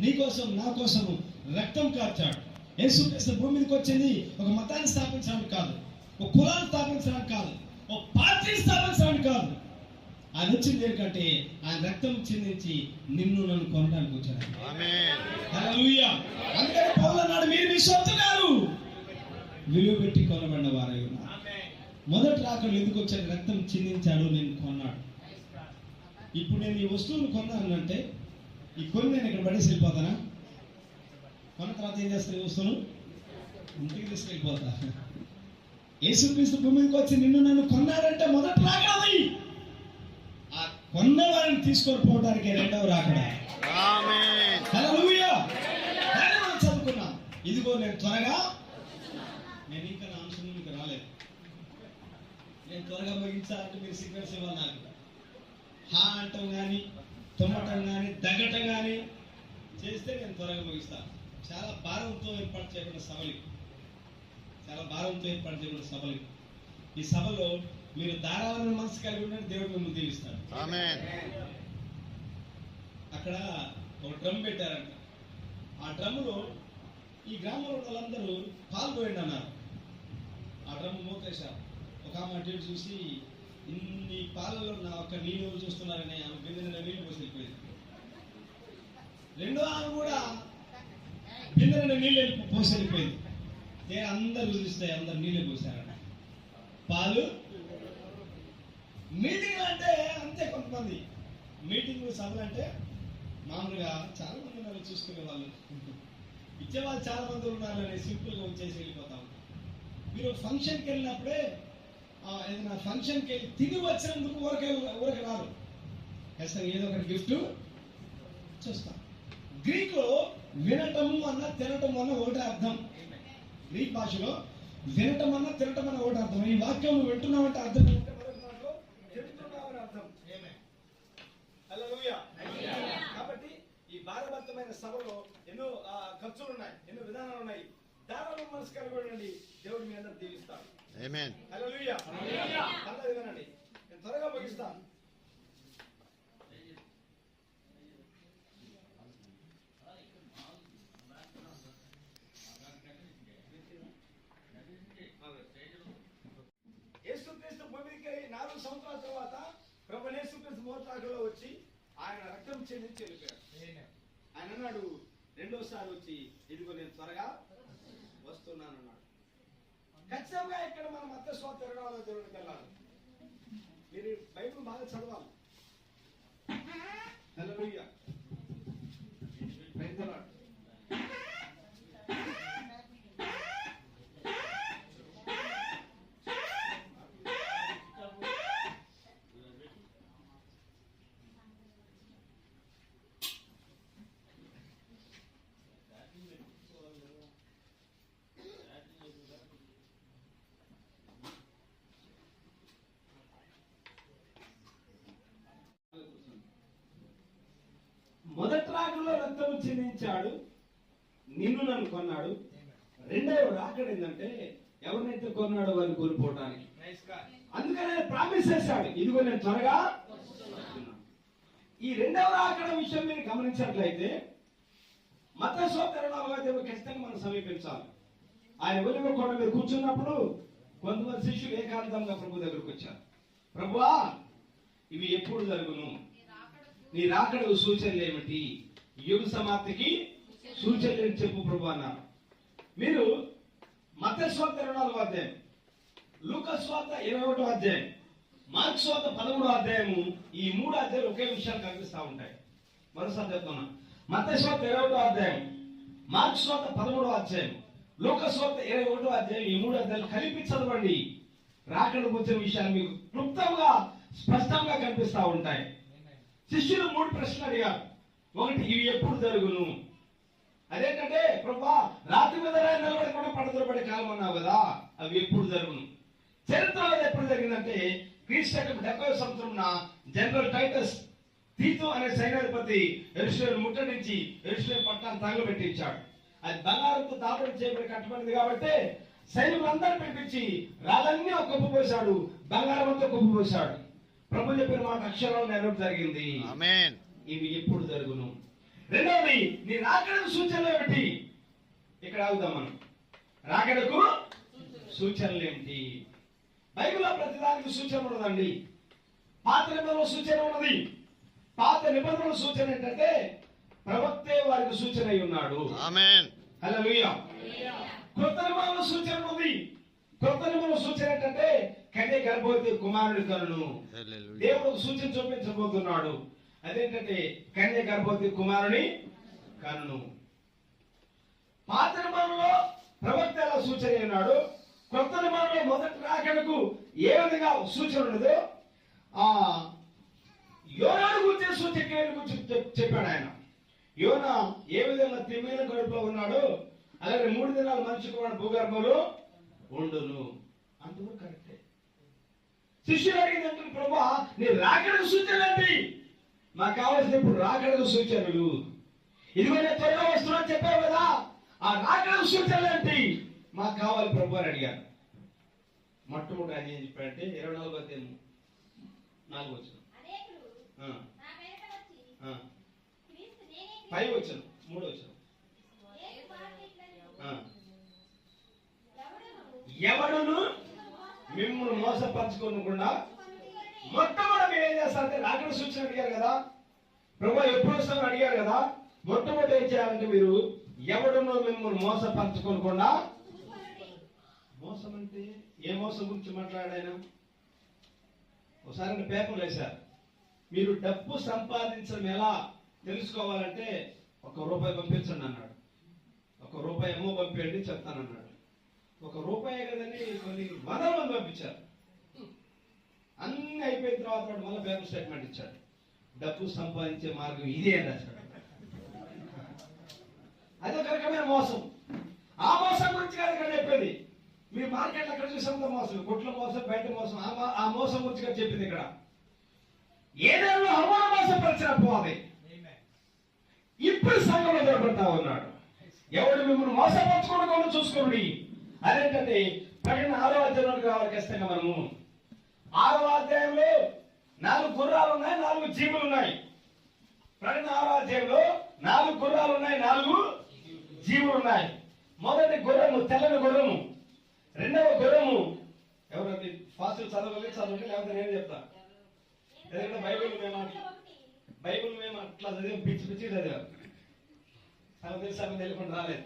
నీ కోసం నా కోసము రక్తం కార్చాడు. యేసుక్రీస్తు భూమి మీదకి వచ్చింది ఒక మతాన్ని స్థాపించడానికి కాదు, ఒక కులాన్ని స్థాపించడానికి కాదు, ఒక పార్టీని స్థాపించడానికి కాదు. ఆయన వచ్చింది ఏంటంటే ఆయన రక్తం చిందించి నిన్ను నన్ను కొనడానికి వచ్చాడు. ఆమేన్. హల్లెలూయా. అందుకని పౌలు అన్నాడు, మీరు మీ సొత్తు కాదు, విలువ పెట్టి కొనబడిన వారై ఉన్నారు. మొదటి రాకడలో ఎందుకు వచ్చాడు? రక్తం చిందించాడు, నేను కొన్నాడు. ఇప్పుడు నేను ఈ వస్తువును కొన్నాను అంటే ఈ కొని నేను ఇక్కడ పడేసి వెళ్ళిపోతానా? కొన్న తర్వాత ఏం చేస్తాను? ఈ వస్తువును ఇంటికి తీసుకెళ్ళిపోతా. యేసుక్రీస్తు భూమి మీదకి వచ్చి నిన్ను నన్ను కొన్నాడంటే మొదటి రాకడది. ఆ కొన్న వారిని తీసుకొని పోవడానికి రెండవ రాకడ. ఆమేన్. హల్లెలూయా. దాన్ని మనం చదువుకున్నాం. ఇదిగో నేను త్వరగా, నేను ఇంకా నా అంశం ఇంకా రాలేదు. నేను త్వరగా ముగించాలంటే మీరు సిగ్నల్స్ ఇవ్వాలి నాకు. హా అంటాం కానీ, తుమ్మటం కానీ, దగ్గటం కానీ చేస్తే నేను త్వరగా ముగిస్తాను. చాలా భారంతో ఏర్పాటు చేయబడిన సభలు, చాలా భారంతో ఏర్పాటు చేయబడిన సభలు. ఈ సభలో మీరు ధారాళమైన మనసు కలిగి ఉంటే దేవుడు మిమ్మల్ని దీవిస్తాడు. ఆమేన్. అక్కడ ఒక డ్రమ్ పెట్టారంట. ఆ డ్రమ్ములో ఈ గ్రామంలో వాళ్ళందరూ పాల్గొండి అన్నారు. ఆ డ్రమ్ మూతేశారు. ఒక ఆమె అటు ఇటు చూసి, ఇన్ని పాలలో నా ఒక్క నీళ్ళు చూస్తున్నారని ఆమె బిందె నీళ్ళు పోసి వెళ్ళిపోయింది. రెండో ఆమె కూడా బిందె నీళ్ళు పోసి వెళ్ళిపోయింది. నేను అందరు చూస్తే అందరు నీళ్ళే పోసారట. పాలు మీటింగ్ అంటే అంతే. కొంతమంది మీటింగ్ సభలు అంటే మామూలుగా చాలా మంది ఉన్నారు, చూసుకునే వాళ్ళు, ఇచ్చేవాళ్ళు చాలా మంది ఉన్నారని సింపుల్గా వచ్చేసి వెళ్ళిపోతాం. మీరు ఫంక్షన్కి వెళ్ళినప్పుడే ఏదైనా ఫంక్షన్కి వెళ్ళి తిని వచ్చినందుకు ఊరకే రారు, ఖచ్చితంగా ఏదో ఒకటి గిఫ్ట్ చూస్తాం. గ్రీక్లో వినటము అన్న తినటం అన్న ఒకటే అర్థం. గ్రీక్ భాషలో వినటం అన్న తినటం అన్న ఒకటి అర్థం. ఈ వాక్యం నువ్వు వింటున్నావంటే అర్థం అర్థం. హల్లెలూయా. కాబట్టి ఈ భారభరితమైన సభలో ఎన్నో ఖర్చులు ఉన్నాయి, ఎన్నో విధానాలు ఉన్నాయి. ధారాళమైన మనసు కలిగి ఉండండి, దేవుడు మీ అందరూ దీవిస్తాడు. ఆమేన్. హల్లెలూయా. అందరూ వినండి, నేను త్వరగా ముగిస్తాను. యేసుక్రీస్తు భూమికి 4 సంవత్సరాల తర్వాత ప్రభువైన యేసుక్రీస్తు మోతాదులో వచ్చి ఆయన రక్తం చెందించి వెళ్ళిపోయాడు. ఆయన అన్నాడు రెండోసారి వచ్చి, ఇదిగో నేను త్వరగా వస్తున్నాను అన్నాడు. ఖచ్చితంగా ఇక్కడ మనం మత్తయి సువార్త 20వ అధ్యాయంలోకి వెళ్ళాలి. మీరు బైబిల్ బాగా చదవాలి. హల్లెలూయా. Praise the Lord. మొదటి రాకడలో రక్తము చిందించాడు, నిన్ను నన్ను కొన్నాడు. రెండవ రాకడ ఏంటంటే ఎవరినైతే కొన్నాడో వారిని కోల్పోవటానికి. అందుకని ప్రామిస్ చేశాడు, ఇదిగో నేను త్వరగా. ఈ రెండవ రాకడ విషయం మీరు గమనించినట్లయితే మత్తయి సువార్త 24వ అధ్యాయం ఖచ్చితంగా మనం సమీపించాలి. ఆయన ఒలివ కొండ మీద కూర్చున్నప్పుడు కొంతమంది శిష్యులు ఏకాంతంగా ప్రభు దగ్గరకు వచ్చారు. ప్రభువా, ఇవి ఎప్పుడు జరుగును? నీ రాకడకు సూచనలు ఏమిటి? యుగ సమాప్తికి సూచనలు చెప్పు ప్రభు అన్నారు. మీరు మత్తయి సువార్త 24వ అధ్యాయం, లూకా సువార్త 21వ అధ్యాయం, మార్కు సువార్త 13వ అధ్యాయము, ఈ 3 అధ్యాయాలు ఒకే విషయాలు కనిపిస్తూ ఉంటాయి. మరోసారి చెప్తున్నా, మత్తయి సువార్త 21వ అధ్యాయం, మార్కు సువార్త 13వ అధ్యాయం, లూకా సువార్త 21వ అధ్యాయం, ఈ 3 అధ్యాయాలు కలిపి చదవండి. రాకడకు వచ్చిన విషయాలు మీకు క్లుప్తంగా స్పష్టంగా కనిపిస్తూ ఉంటాయి. శిష్యులు 3 ప్రశ్నలు అడిగారు. ఒకటి, ఇవి ఎప్పుడు జరుగును? అదేంటంటే ప్రభువా, రాత్రి మీద నిలబడకుండా పడదలబడే కాలం అన్నావు కదా, అవి ఎప్పుడు జరుగును? చరిత్రలో ఎప్పుడు జరిగిందంటే క్రీస్తు 70వ సంవత్సరంన జనరల్ టైటస్ తీతు అనే సైన్యాధిపతి యెరూషలేము ముట్టడించి యెరూషలేము పట్టణాన్ని తగలబెట్టించాడు. అది బంగారంతో దాపడం చేయబడి కట్టబడింది కాబట్టి సైనికులందరూ పిలిపించి రాళ్ళన్నీ ఒక కుప్ప పోశాడు, బంగారం అంతా కుప్ప పోశాడు. ప్రభు చెప్పిన మాట అక్షరాలు నెరవేర్చడం జరిగింది. ఆమేన్. ఇవి ఎప్పుడు జరుగును? రెండవది, నీ రాకడకు సూచనలు ఏమిటి? ఇక్కడ ఆగుదాం మనం. రాకడకు సూచనలు ఏంటి? బైబిల్లో ప్రతిదానికి సూచన ఉన్నదండి. పాత నిబంధనల సూచన ఉన్నది. పాత నిబంధనల సూచన ఏంటంటే ప్రవక్తే వారికి సూచన అయి ఉన్నాడు. ఆమేన్. హల్లెలూయా. కొత్త నిబంధనల సూచన ఉంది. కొత్త నిబంధనల సూచన ఏంటంటే కన్య గర్భవతి కుమారుడి కనును. హల్లెలూయా. దేవుడు ఒక సూచన చూపించబోతున్నాడు. అదేంటంటే కన్య గర్భవతి కుమారుని కనును. పాత నిబంధనలో ప్రవక్త ఎలా సూచన అయినాడు, కొత్త నిబంధనలో మొదటి రాకడకు ఏ విధంగా సూచన ఉన్నదో యోనాను గురించి సూచన గురించి చెప్పాడు ఆయన. యోన ఏ విధంగా తిమ్మిన కడుపులో ఉన్నాడో అలాగే 3 దినాలు మనిషి కూడా భూగర్భంలో ఉండును. అంతవరకు కరెక్టే. శిష్యులు అడిగినట్టు ప్రభా నీ రాకడకు సూచనలు ఏంటి? మాకు కావాల్సిన ఇప్పుడు రాకడకు సూచనలు. ఇదిగో నేను త్వరగా వస్తున్నా చెప్పావు కదా, ఆ రాకడకు సూచనలు ఏంటి మాకు కావాలి ప్రభు అని అడిగారు. మొట్టమొదటి ఆయన ఏం చెప్పాడంటే 24వ అధ్యాయం 4వ వచనం, 5వ వచనం, 3వ వచనం. ఎవడును మిమ్మల్ని మోసపరచుకోకుండా మొట్టమొదటి మీరు ఏం చేస్తారంటే రాకడ సూచన అడిగారు కదా, ప్రభు ఎప్పుడు వస్తామని అడిగారు కదా, మొట్టమొదటి ఏం చేయాలంటే మీరు ఎవడునో మిమ్మల్ని మోసపరచుకోకుండా. మోసం అంటే ఏ మోసం గురించి మాట్లాడాయన? ఒకసారి పేపర్లు వేశారు, మీరు డబ్బు సంపాదించడం ఎలా తెలుసుకోవాలంటే ₹1 పంపించండి అన్నాడు. ₹1 ఏమో పంపించండి చెప్తానన్నాడు. ₹1 కదండి కొన్ని 100 మంది పంపించారు. అన్ని అయిపోయిన తర్వాత మళ్ళీ పేపర్ స్టేట్మెంట్ ఇచ్చాడు, డబ్బు సంపాదించే మార్గం ఇదే అని రాశాడు. అదొక రకమైన మోసం. ఆ మోసం గురించి కాదు ఇక్కడ చెప్పేది. మీరు మార్కెట్లో ఎక్కడ చూసాంత మోసం, కొట్ల మోసం, బయట మోసం, ఆ మోసం గురించి కదా చెప్పింది ఇక్కడ. ఏదైనా అవమాన మోసపరిచిన పోవాలి. ఇప్పుడు సంఘంలో నిలబడతా ఉన్నాడు. ఎవడు మిమ్మల్ని మోసపరచుకోవడం చూసుకోండి. అదేంటంటే ప్రకటన 6వ అధ్యాయంలోకి రావాలి ఖచ్చితంగా మనము. 6వ అధ్యాయంలో 4 గుర్రాలు ఉన్నాయి, 4 జీవులు ఉన్నాయి. ప్రకటన 6వ అధ్యాయంలో 4 గుర్రాలు ఉన్నాయి, 4 జీవులు ఉన్నాయి. మొదటి గుర్రము తెల్లని గుర్రము, రెండవ గుర్రము ఎవరండి ఫాస్ట్ చదవండి లేకపోతే నేను చెప్తా. ఎందుకంటే బైబిల్ మేము అట్లా చదివాం, పిచ్చి చదివాం. సగం తెలియకుండా రాలేదు.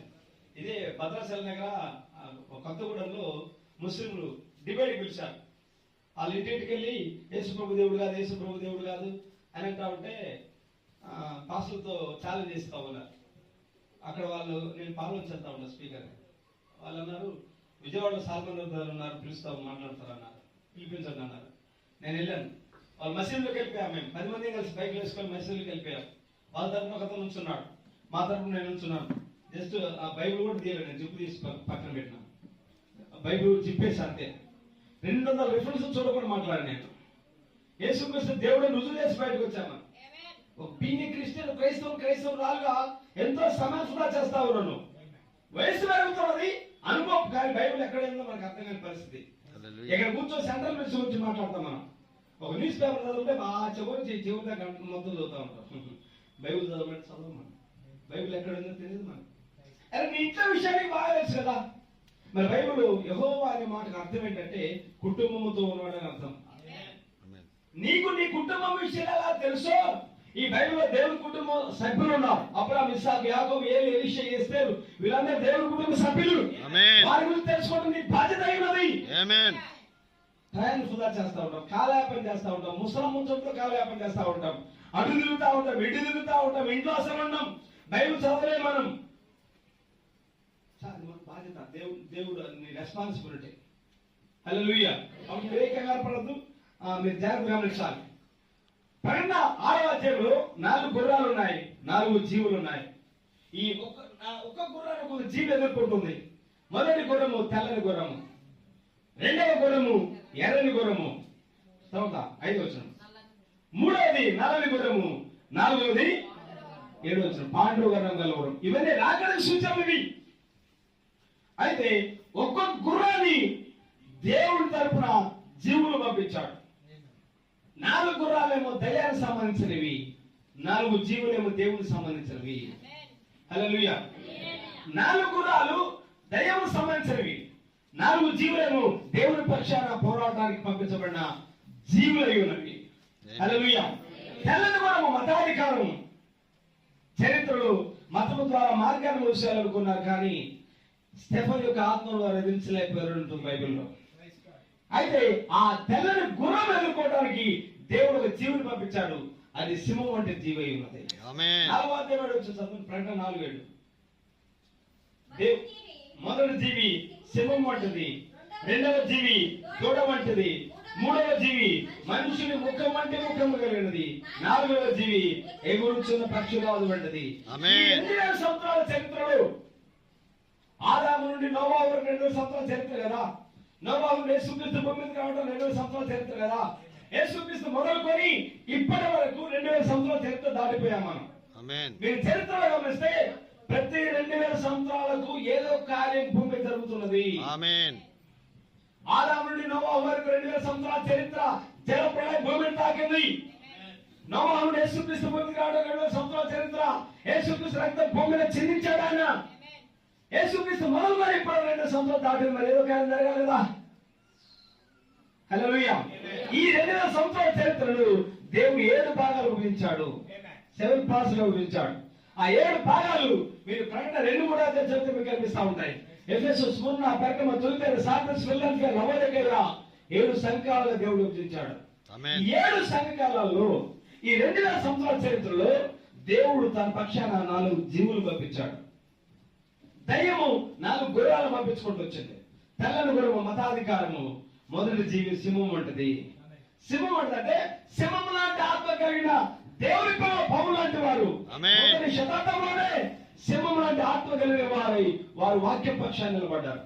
ఇదే భద్రాచలం దగ్గర కొత్తగూడెంలో ముస్లింలు డిబేట్ పిలిచారు. వాళ్ళు ఇంటికి వెళ్ళి యేసు ప్రభు దేవుడు కాదు, యేసు ప్రభు దేవుడు కాదు అని అంటా ఉంటే పాస్టర్లతో ఛాలెంజ్ చేస్తా ఉన్నారు. అక్కడ వాళ్ళు నేను పాల్గొని చెప్తా ఉన్నా స్పీకర్. వాళ్ళు అన్నారు విజయవాడలో సాల్మన్ గారు ఉన్నారు, పిలుస్తాము మాట్లాడతారు అన్నారు. పిలిపించండి అన్నారు. నేను వెళ్ళాను. వాళ్ళు మసీదులోకి వెళ్ళిపోయాం. మేము 10 మంది కలిసి బైక్లు వేసుకొని మసీదులోకి వెళ్ళిపోయాం. వాళ్ళ తరఫున ఒకతను ఉంచున్నాడు, మా తరఫున నేను ఉంచున్నాను. జస్ట్ ఆ బైబిల్ కూడా తీయలేదు, నేను జిప్పు తీసి పక్కన పెట్టినా. బైబిల్ జిప్పేసి అంతే. 200 రిఫరెన్స్ చూడకుండా మాట్లాడాను నేను. యేసుక్రీస్తు దేవుడు రుజువు చేసి బయటకు వచ్చాను. ఒక పీని క్రిస్టియన్ క్రైస్తవురాలుగా ఎంతో సమయం సుధా చేస్తా ఉన్నాను. వయసు పెరుగుతున్నది, అనుభవం కానీ బైబిల్ ఎక్కడైందో మనకు అర్థం కాని పరిస్థితి. ఇక్కడ కూర్చొని సెంట్రల్ మినిస్టర్ గురించి మాట్లాడతాం మనం. ఒక న్యూస్ పేపర్ చదివితే బాగా చెవులుగా గంట మొత్తం చదువుతా ఉంటాం. బైబిల్ చదవమంటే చదవం మనం. బైబిల్ ఎక్కడుందో తెలియదు మనకు. అరే నీ ఇంట్లో విషయానికి బాగా తెలుసు కదా. మరి బైబిల్ యెహోవా అనే మాటకు అర్థం ఏంటంటే కుటుంబముతో ఉన్నాడని అర్థం. నీకు నీ కుటుంబం విషయాలు ఎలా తెలుసో ఈ బైబిల్లో దేవుని కుటుంబ సభ్యులు ఉన్నారు. అబ్రాహాము, ఇస్సాకు, యాకోబు, ఏలి, ఎలీషా, ఎస్తేరు వీళ్ళందరూ దేవుని కుటుంబ సభ్యులు. వారి గురించి తెలుసుకోవడం నీ బాధ్యత అయినది. టైం సుధా చేస్తా ఉంటాం, కాలయాపన చేస్తా ఉంటాం, ముసలం ముంచంతో కాలయాపన చేస్తా ఉంటాం, అటు తిరుగుతా ఉంటాం, ఇటు తిరుగుతా ఉంటాం, ఇంట్లో అసలు ఉన్నాం, బైబిల్ చదవలే మనం. మన బాధ్యత, దేవుడు నీ రెస్పాన్సిబిలిటీ. హల్లెలూయా. అప్పుడు మీరు ఏ కంగారు పడద్దు, మీరు జాగ్రత్త గమనించాలి. ప్రకటన 6వ అధ్యాయంలో 4 గుర్రాలు ఉన్నాయి, 4 జీవులు ఉన్నాయి. ఈ ఒక్క గుర్రాన్ని ఒక జీవి ఎదుర్కొంటుంది. మొదటి గుర్రము తెల్లని గుర్రము, రెండవ గుర్రము ఎర్రని గుర్రము, తర్వాత 5వ వచనం. మూడవది నల్లని గుర్రము, 4వది 7వ వచనం పాండురంగు రంగు గల గుర్రం. ఇవన్నీ రాకడకు సూచనలు. అయితే ఒక్కొక్క గుర్రాన్ని దేవుడి తరపున జీవులు పంపించాడు. 4 గుర్రాలేమో దయ్యానికి సంబంధించినవి, 4 జీవులేమో దేవునికి సంబంధించినవి. హల్లెలూయా. 4 గుర్రాలు దయ్యము సంబంధించినవి, 4 జీవులను దేవుని పక్షాన పోరాటానికి పంపించబడిన జీవులై ఉన్నవి. హల్లెలూయా. తెల్లని గుర్రము మతాధికారము. చరిత్రలో మతము ద్వారా మార్గాన్ని మూసేయాలనుకున్నారు, కానీ స్టెఫన్ యొక్క ఆత్మను వారు ఎదిరించలేకపోయారు ఉంటుంది బైబిల్లో. అయితే ఆ తెల్లని గుర్రం ఎదుర్కోవడానికి దేవుడు ఒక జీవుని పంపించాడు. అది సింహం వంటి జీవై ఉన్నది. ప్రకటన 4:7. మొదటి జీవి సింహం వంటిది, రెండవ జీవి దూడ వంటిది, మూడవ జీవి మనుషుని ముఖం వంటి ముఖము కలిగినది, నాలుగవ జీవి ఎగురుచున్న పక్షురాజు వంటిది. 2000 సంవత్సరాల చరిత్రలో ఆదాము నుండి నోవా వరకు 2000 సంవత్సరాల చరిత్ర కదా. నోవా నుండి యేసుక్రీస్తు భూమి మీదకి రావడం 2000 సంవత్సరాల చరిత్ర కదా. యేసుక్రీస్తు మొదలుకొని ఇప్పటి వరకు 2000 సంవత్సరాల చరిత్ర దాటిపోయాం మనం. మీరు చరిత్రలో గమనిస్తే ప్రతి 2000 సంవత్సరాలకు ఏదో కార్యం భూమి జరుగుతున్నది. ఆదాము నుండి నోవా వరకు 2000 సంవత్సరాల చరిత్ర జల ప్రళయం భూమిని తాకింది. నోవా నుండి యేసుక్రీస్తు భూమికి రావడం 2000 సంవత్సరాల చరిత్ర. యేసుక్రీస్తు రక్తం భూమిని చిందించాడు ఆయన. యేసుక్రీస్తు మొదలుకొని ఇప్పుడు 2 సంవత్సరాలు దాటింది. మరి ఏదో కార్యం జరగాలేదా? హల్లెలూయా. ఈ 2000 సంవత్సరాల చరిత్రను దేవుడు 7 భాగాలు విభజించాడు. 7 పార్ట్స్ గా విభజించాడు. ఆ 7 భాగాలు మీరు ప్రకటన 2:3 చదివితే మీకు కనిపిస్తా ఉంటాయి. Ephesus, Smyrna, Pergamum, Thyatira, Sardis, Philadelphia, Laodicea 7 సంఘాలుగా దేవుడు విభజించాడు. ఈ 7 సంఘాలలో ఈ 2000 సంవత్సరాల చరిత్రలో దేవుడు తన పక్షాన 4 జీవులు పంపించాడు. దయ్యము 4 గుర్రాలు పంపించుకుంటూ వచ్చింది. తెల్లని గుర్రము మతాధికారము. మొదటి జీవి సింహం వంటిది. సింహం అంటే సింహం లాంటి ఆత్మ కలిగిన దేవుని పౌలు లాంటి వారు మొదటి శతాబ్దంలోనే సింహం లాంటి ఆత్మ కలిగిన వారు వాక్య పక్షాన్ని నిలబడ్డారు.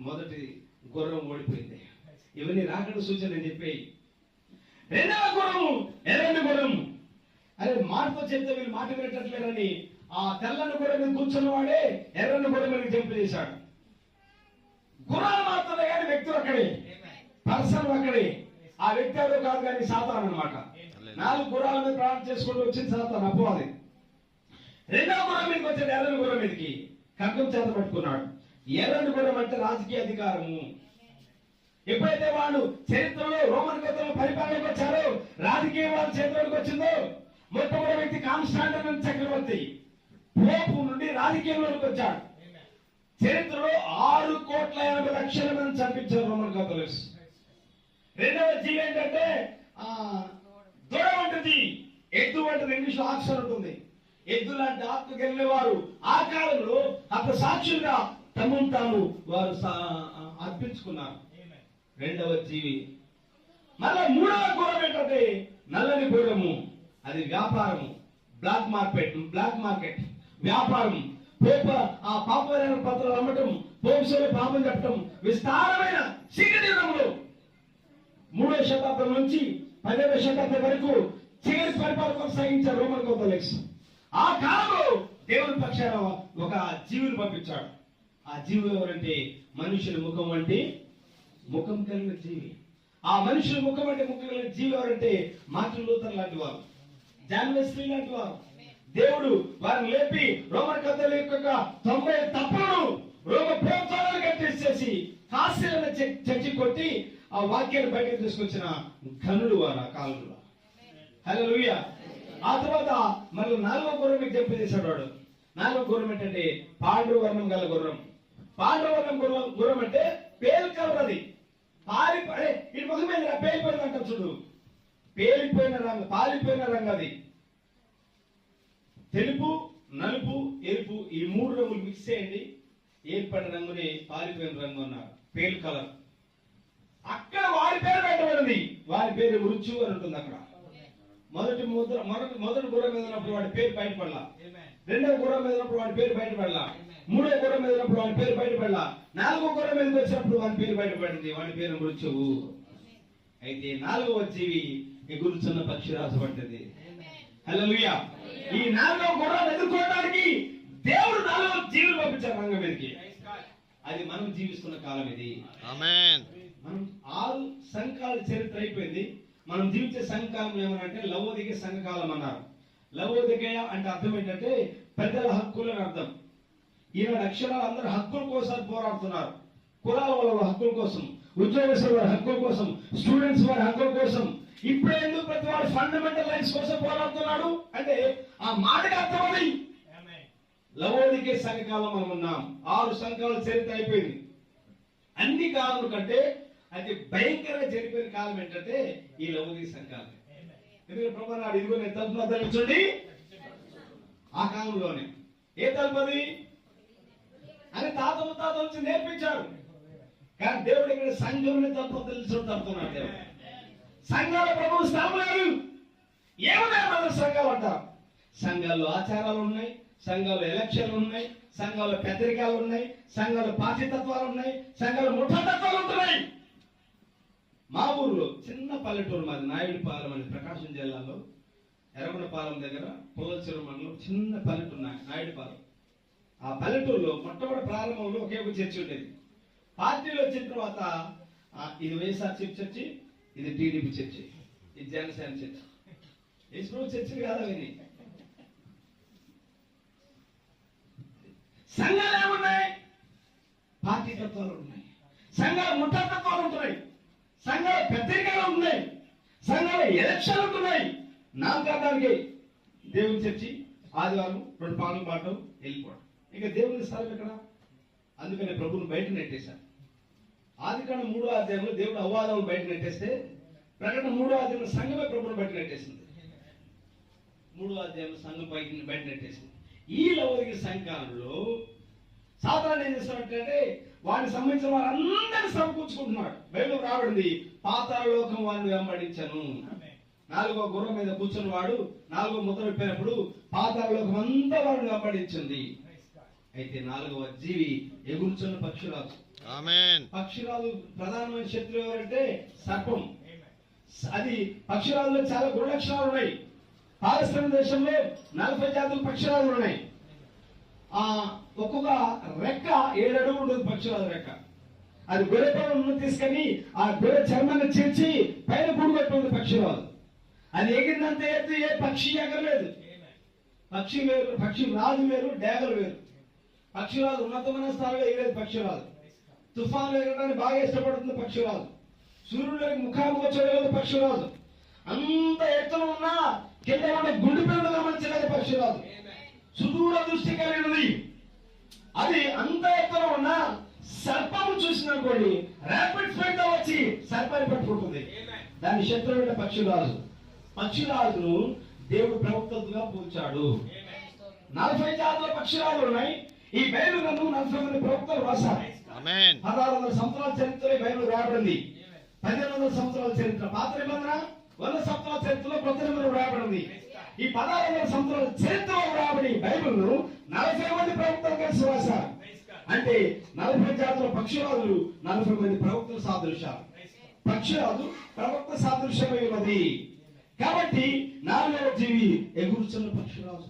మొదటి గుర్రం ఓడిపోయింది. ఇవన్నీ రాకడ సూచన అని చెప్పి రెండవ గుర్రము ఎర్రని గుర్రము. అరే మాటతో చెప్తే వీళ్ళు మాట వినట్లేరని ఆ తెల్లని గుర్రం మీద కూర్చున్న వాడే ఎర్రని గుర్రం మీద జంప్ చేశాడు. గుర్రాలు మాత్రమే కానీ వ్యక్తులు అక్కడే, పర్సన్ అక్కడే. ఆ వ్యక్తి ఎవరో కాదు కానీ సాతాను అన్నమాట. 4 గుర్రాల మీద ప్రాణం చేసుకుంటూ వచ్చింది సాతాను, అపవాది. రెండవ గుర్రం మీదకి వచ్చాడు, ఎర్రని గుర్రం మీదకి ఖడ్గం చేత పట్టుకున్నాడు. ఎర్రని గుర్రం అంటే రాజకీయ అధికారము. ఎప్పుడైతే వాళ్ళు చరిత్రలో రోమన్ గోత్రంలో పరిపాలనకు వచ్చారో, రాజకీయ వాళ్ళ చేతిలోకి వచ్చిందో, మొట్టమొదటి వ్యక్తి కాన్స్టాంటిన్ చక్రవర్తి పోపు నుండి రాజకీయంలోకి వచ్చాడు. చరిత్రలో 6,80,00,000 మంది చంపించారు రోమన్ కాథలిక్స్. రెండవ జీవి ఏంటంటే దూడ వంటిది, ఎద్దు వంటిది. ఇంగ్లీష్ లో ఆక్షన్ ఉంటుంది. ఎద్దు లాంటి ఆత్మ కలిగిన వారు ఆ కాలంలో అక్కడ సాక్షులుగా తమను తాము వారు అర్పించుకున్నారు. రెండవ జీవి. మళ్ళా మూడవ గుర్రం ఏంటంటే నల్లని గుర్రము. అది వ్యాపారము, బ్లాక్ మార్కెట్ వ్యాపారం. ఆ పాపమైన పత్రాలు అమ్మటం, పోలీసులు పాపం చెప్పటం, విస్తారమైన చీకటి యుగంలో 3వ శతాబ్దం నుంచి 10వ శతాబ్దం వరకు చీకటి పరిపాలన కొనసాగించారు రోమన్ కాథలిక్స్. ఆ కాలంలో దేవుని పక్షాన ఒక జీవుని పంపించాడు. ఆ జీవులు ఎవరంటే మనుషుల ముఖం వంటి ముఖం కలిగిన జీవి. ఆ మనుషుల ముఖం అంటే ముఖం కలిగిన జీవి ఎవరంటే మార్టిన్ లూథర్ లాంటి వారు, జాన్ వెస్లీ లాంటి వారు. దేవుడు వారిని లేపి రోమన్ కాథలిక్ యొక్క 90 తప్పులను రోమ ప్రోత్సాహాలు కట్టేసేసి కాశీలను చర్చి కొట్టి ఆ వాక్యాన్ని బయటకు తీసుకొచ్చిన ఘనుడు వారు ఆ కాలంలో. హల్లెలూయా. ఆ తర్వాత మళ్ళీ 4వ గుర్రం మీకు జంప్ చేశాడు వాడు. 4వ గుర్రం ఏంటంటే పాండువర్ణం గల గుర్రం. పాండువర్ణం గుర్రం అంటే పేలు కలర్. అది ఇటు ముఖమైన పేలిపోయిన అంటారు చూడు, పేలిపోయిన రంగు, పాలిపోయిన రంగు. అది తెలుపు, నలుపు, ఎరుపు ఈ 3 రంగులు మిక్స్ చేయండి, ఏర్పడిన రంగుని పాలిపోయిన రంగు అన్నారు, పేల్ కలర్. అక్కడ వారి పేరు పెట్టబడింది. వారి పేరు మృత్యు అని ఉంటుంది. అక్కడ మొదటి గుర్రం మీద ఉన్నప్పుడు వాడి పేరు బయటపడలా, రెండవ గుర్రం మీద ఉన్నప్పుడు వాడి పేరు బయటపడలా, మూడవ గుర్రం మీద ఉన్నప్పుడు వాడి పేరు బయటపడలా, 4వ గుర్రం మీదకి వచ్చినప్పుడు వాడి పేరు బయటపడింది. వాడి పేరు మృత్యువు. అయితే 4వ జీవి ఎగురుచున్న పక్షి రాసబడ్డది. హల్లెలూయా. ఈ 4వ గుర్రాన్ని ఎదుర్కోవడానికి దేవుడు 4వ జీవులు పంపించారు రంగం మీదకి. అది మనం జీవిస్తున్న కాలం ఇది. ఆమేన్. మనం 6 సంఘాల చరిత్ర అయిపోయింది. మనం జీవించే సంఘకాలం ఏమనంటే లవోదిక సంఘకాలం అన్నారు. లవోదికయ అంటే అర్థం ఏంటంటే పెద్దల హక్కులు అని అర్థం. ఈనాడు అక్షరాలు అందరూ హక్కుల కోసం పోరాడుతున్నారు. కులాల వాళ్ళ హక్కుల కోసం, ఉద్యోగస్తుల వారి హక్కుల కోసం, స్టూడెంట్స్ వారి హక్కుల కోసం. ఇప్పుడు ఎందుకు ప్రతి వాడు ఫండమెంటల్ రైట్స్ కోసం పోరాడుతున్నాడు అంటే ఆ మాటకి అర్థం అది. లవోదికే సంఘకాలం మనం ఉన్నాం. 6 సంఘాల చరిత్ర అయిపోయింది. అన్ని కాలం కంటే అది భయంకరంగా చనిపోయిన కాలం ఏంటంటే ఈ లవోదిక సంఘాలు. ఎందుకంటే ప్రభు నాడు ఇదిగో నేను తలుపున తలుచుండి ఆ కాలంలోనే ఏ తలుపది అని తాత ముత్తాత వచ్చి నేర్పించాడు. కానీ దేవుడు ఇక్కడ సంఘంలో తలుపు తెలుసు తప్పుతున్నాడు. దేవుడు సంఘాల ప్రభువు స్థలం లేదు. ఏమన్నా సంఘాలు అంటారు. సంఘాల్లో ఆచారాలు ఉన్నాయి, సంఘాల్లో ఎలక్షన్లు ఉన్నాయి, సంఘాల్లో పెద్దరికాలు ఉన్నాయి, సంఘాల్లో పార్టీతత్వాలు ఉన్నాయి, సంఘాల్లో ముఠాతత్వాలు ఉంటున్నాయి. మా ఊర్లో చిన్న పల్లెటూరు మాది నాయుడుపాలెం అని ప్రకాశం జిల్లాలో ఎర్రగొండపాలెం దగ్గర పొలచెరువు మండలం చిన్న పల్లెటూరు నాయుడుపాలెం. ఆ పల్లెటూరులో మొట్టమొదటి ప్రారంభంలో ఒకే ఒక చర్చి ఉండేది. పార్టీలు వచ్చిన తర్వాత ఇది వైఎస్ఆర్సీపీ చర్చి, ఇది టీడీపీ చర్చి, ఇది జనసేన చర్చి. యేసు చర్చిలు కాదా విని సంఘాలు ఏమున్నాయి? పార్టీ తత్వాలు ఉన్నాయి, సంఘాల ముఠా తత్వాలు ఉంటున్నాయి, సంఘాల పెద్దరికాలు ఉన్నాయి, సంఘాల ఎలక్షన్లు ఉంటున్నాయి. నామకార్థానికి దేవుని చర్చి ఆదివారం 2 పాటలు పాడటం వెళ్ళిపోవడం. ఇక దేవుని స్థలం ఎక్కడ? అందుకని ప్రభువుని బయట నెట్టేశారు. ఆదికాండం 3వ అధ్యాయంలో దేవుడు అవ్వాదమును బయట నెట్టేస్తే ప్రకటన 3వ అధ్యాయంలో సంఘమే ప్రభువుని బయట నెట్టేసింది. 3వ అధ్యాయంలో సంఘం బయట నెట్టేసింది. ఈ లవోదిక సంఘాలలో సాధారణ ఏం చేస్తాడంటే వాడిని సంబంధించిన వారందరినీ సమకూర్చుకుంటున్నాడు. బైబిల్లో రాబడింది, పాతాళ లోకం వారిని వెంబడించను. 4వ గుర్రం మీద కూర్చుని వాడు 4వ ముద్ర విప్పినప్పుడు పాతాళ లోకం అంతా వారిని వెంబడించింది. అయితే 4వ జీవి ఎగురుచున్న పక్షిరాజు. పక్షిరాజు ప్రధానమైన శత్రువు ఎవరంటే సర్పం. అది పక్షిరాజులో చాలా గుణ లక్షణాలు ఉన్నాయి. పాలస్తీనా దేశంలో 40 జాతుల పక్షిరాజులు ఉన్నాయి. ఒక్కొక్క రెక్క 7 అడుగులు ఉంటుంది పక్షిరాజు రెక్క. అది గొర్రె పొలను తీసుకొని ఆ గొర్రె చర్మాన్ని చీల్చి పైన గూడు కట్టుకుంది పక్షిరాజు. అది ఎగిరినంత ఎత్తు ఏ పక్షి ఎగరలేదు. పక్షి వేరు, పక్షి రాజు వేరు, డేగలు వేరు. పక్షిరాజు ఉన్నతమైన స్థాయిలో ఎగిరేది పక్షిరాజు. తుఫాను ఎగరడానికి బాగా ఇష్టపడుతుంది పక్షిరాజు. సూర్యుడికి ముఖాముఖ చూడలేదు పక్షిరాజు. అంత ఎత్తున ఉన్నా కింద ఉన్న గుండె పిల్లలు గమనించలేదు పక్షిరాజు. సుదూర దృష్టి కలిగినది. అది అంత ఎత్తున ఉన్న సర్పము చూసిననుకోండి ర్యాపిడ్ స్పీడ్ గా వచ్చి సర్పాన్ని పట్టుకుంటుంది. దాని శత్రువు పక్షిరాజు. పక్షిరాజును దేవుడు ప్రవక్తలుగా పోల్చాడు. 40 జాతుల పక్షిరాజులు ఉన్నాయి. ఈ బైబిల్ గ్రంథం 40 మంది ప్రవక్తలు రాశారు. 1600 సంవత్సరాల చరిత్ర బైబిల్ రాబడింది. 1500 సంవత్సరాల చరిత్ర పాత నిబంధన, 100 సంవత్సరాల చరిత్రలో కొత్త నిబంధన రాబడింది. ఈ 1600 సంవత్సరాల చరిత్రలో రాబడి బైబిల్ 40 మంది ప్రవక్తలు కలిసి రాశారు. అంటే 40 జాతుల పక్షిరాజులు 40 మంది ప్రవక్తల సాదృశ్యాలు. పక్షిరాజు ప్రవక్త సాదృశ్యమై ఉన్నది. కాబట్టి 4వ జీవి ఎగురుచున్న పక్షిరాజు.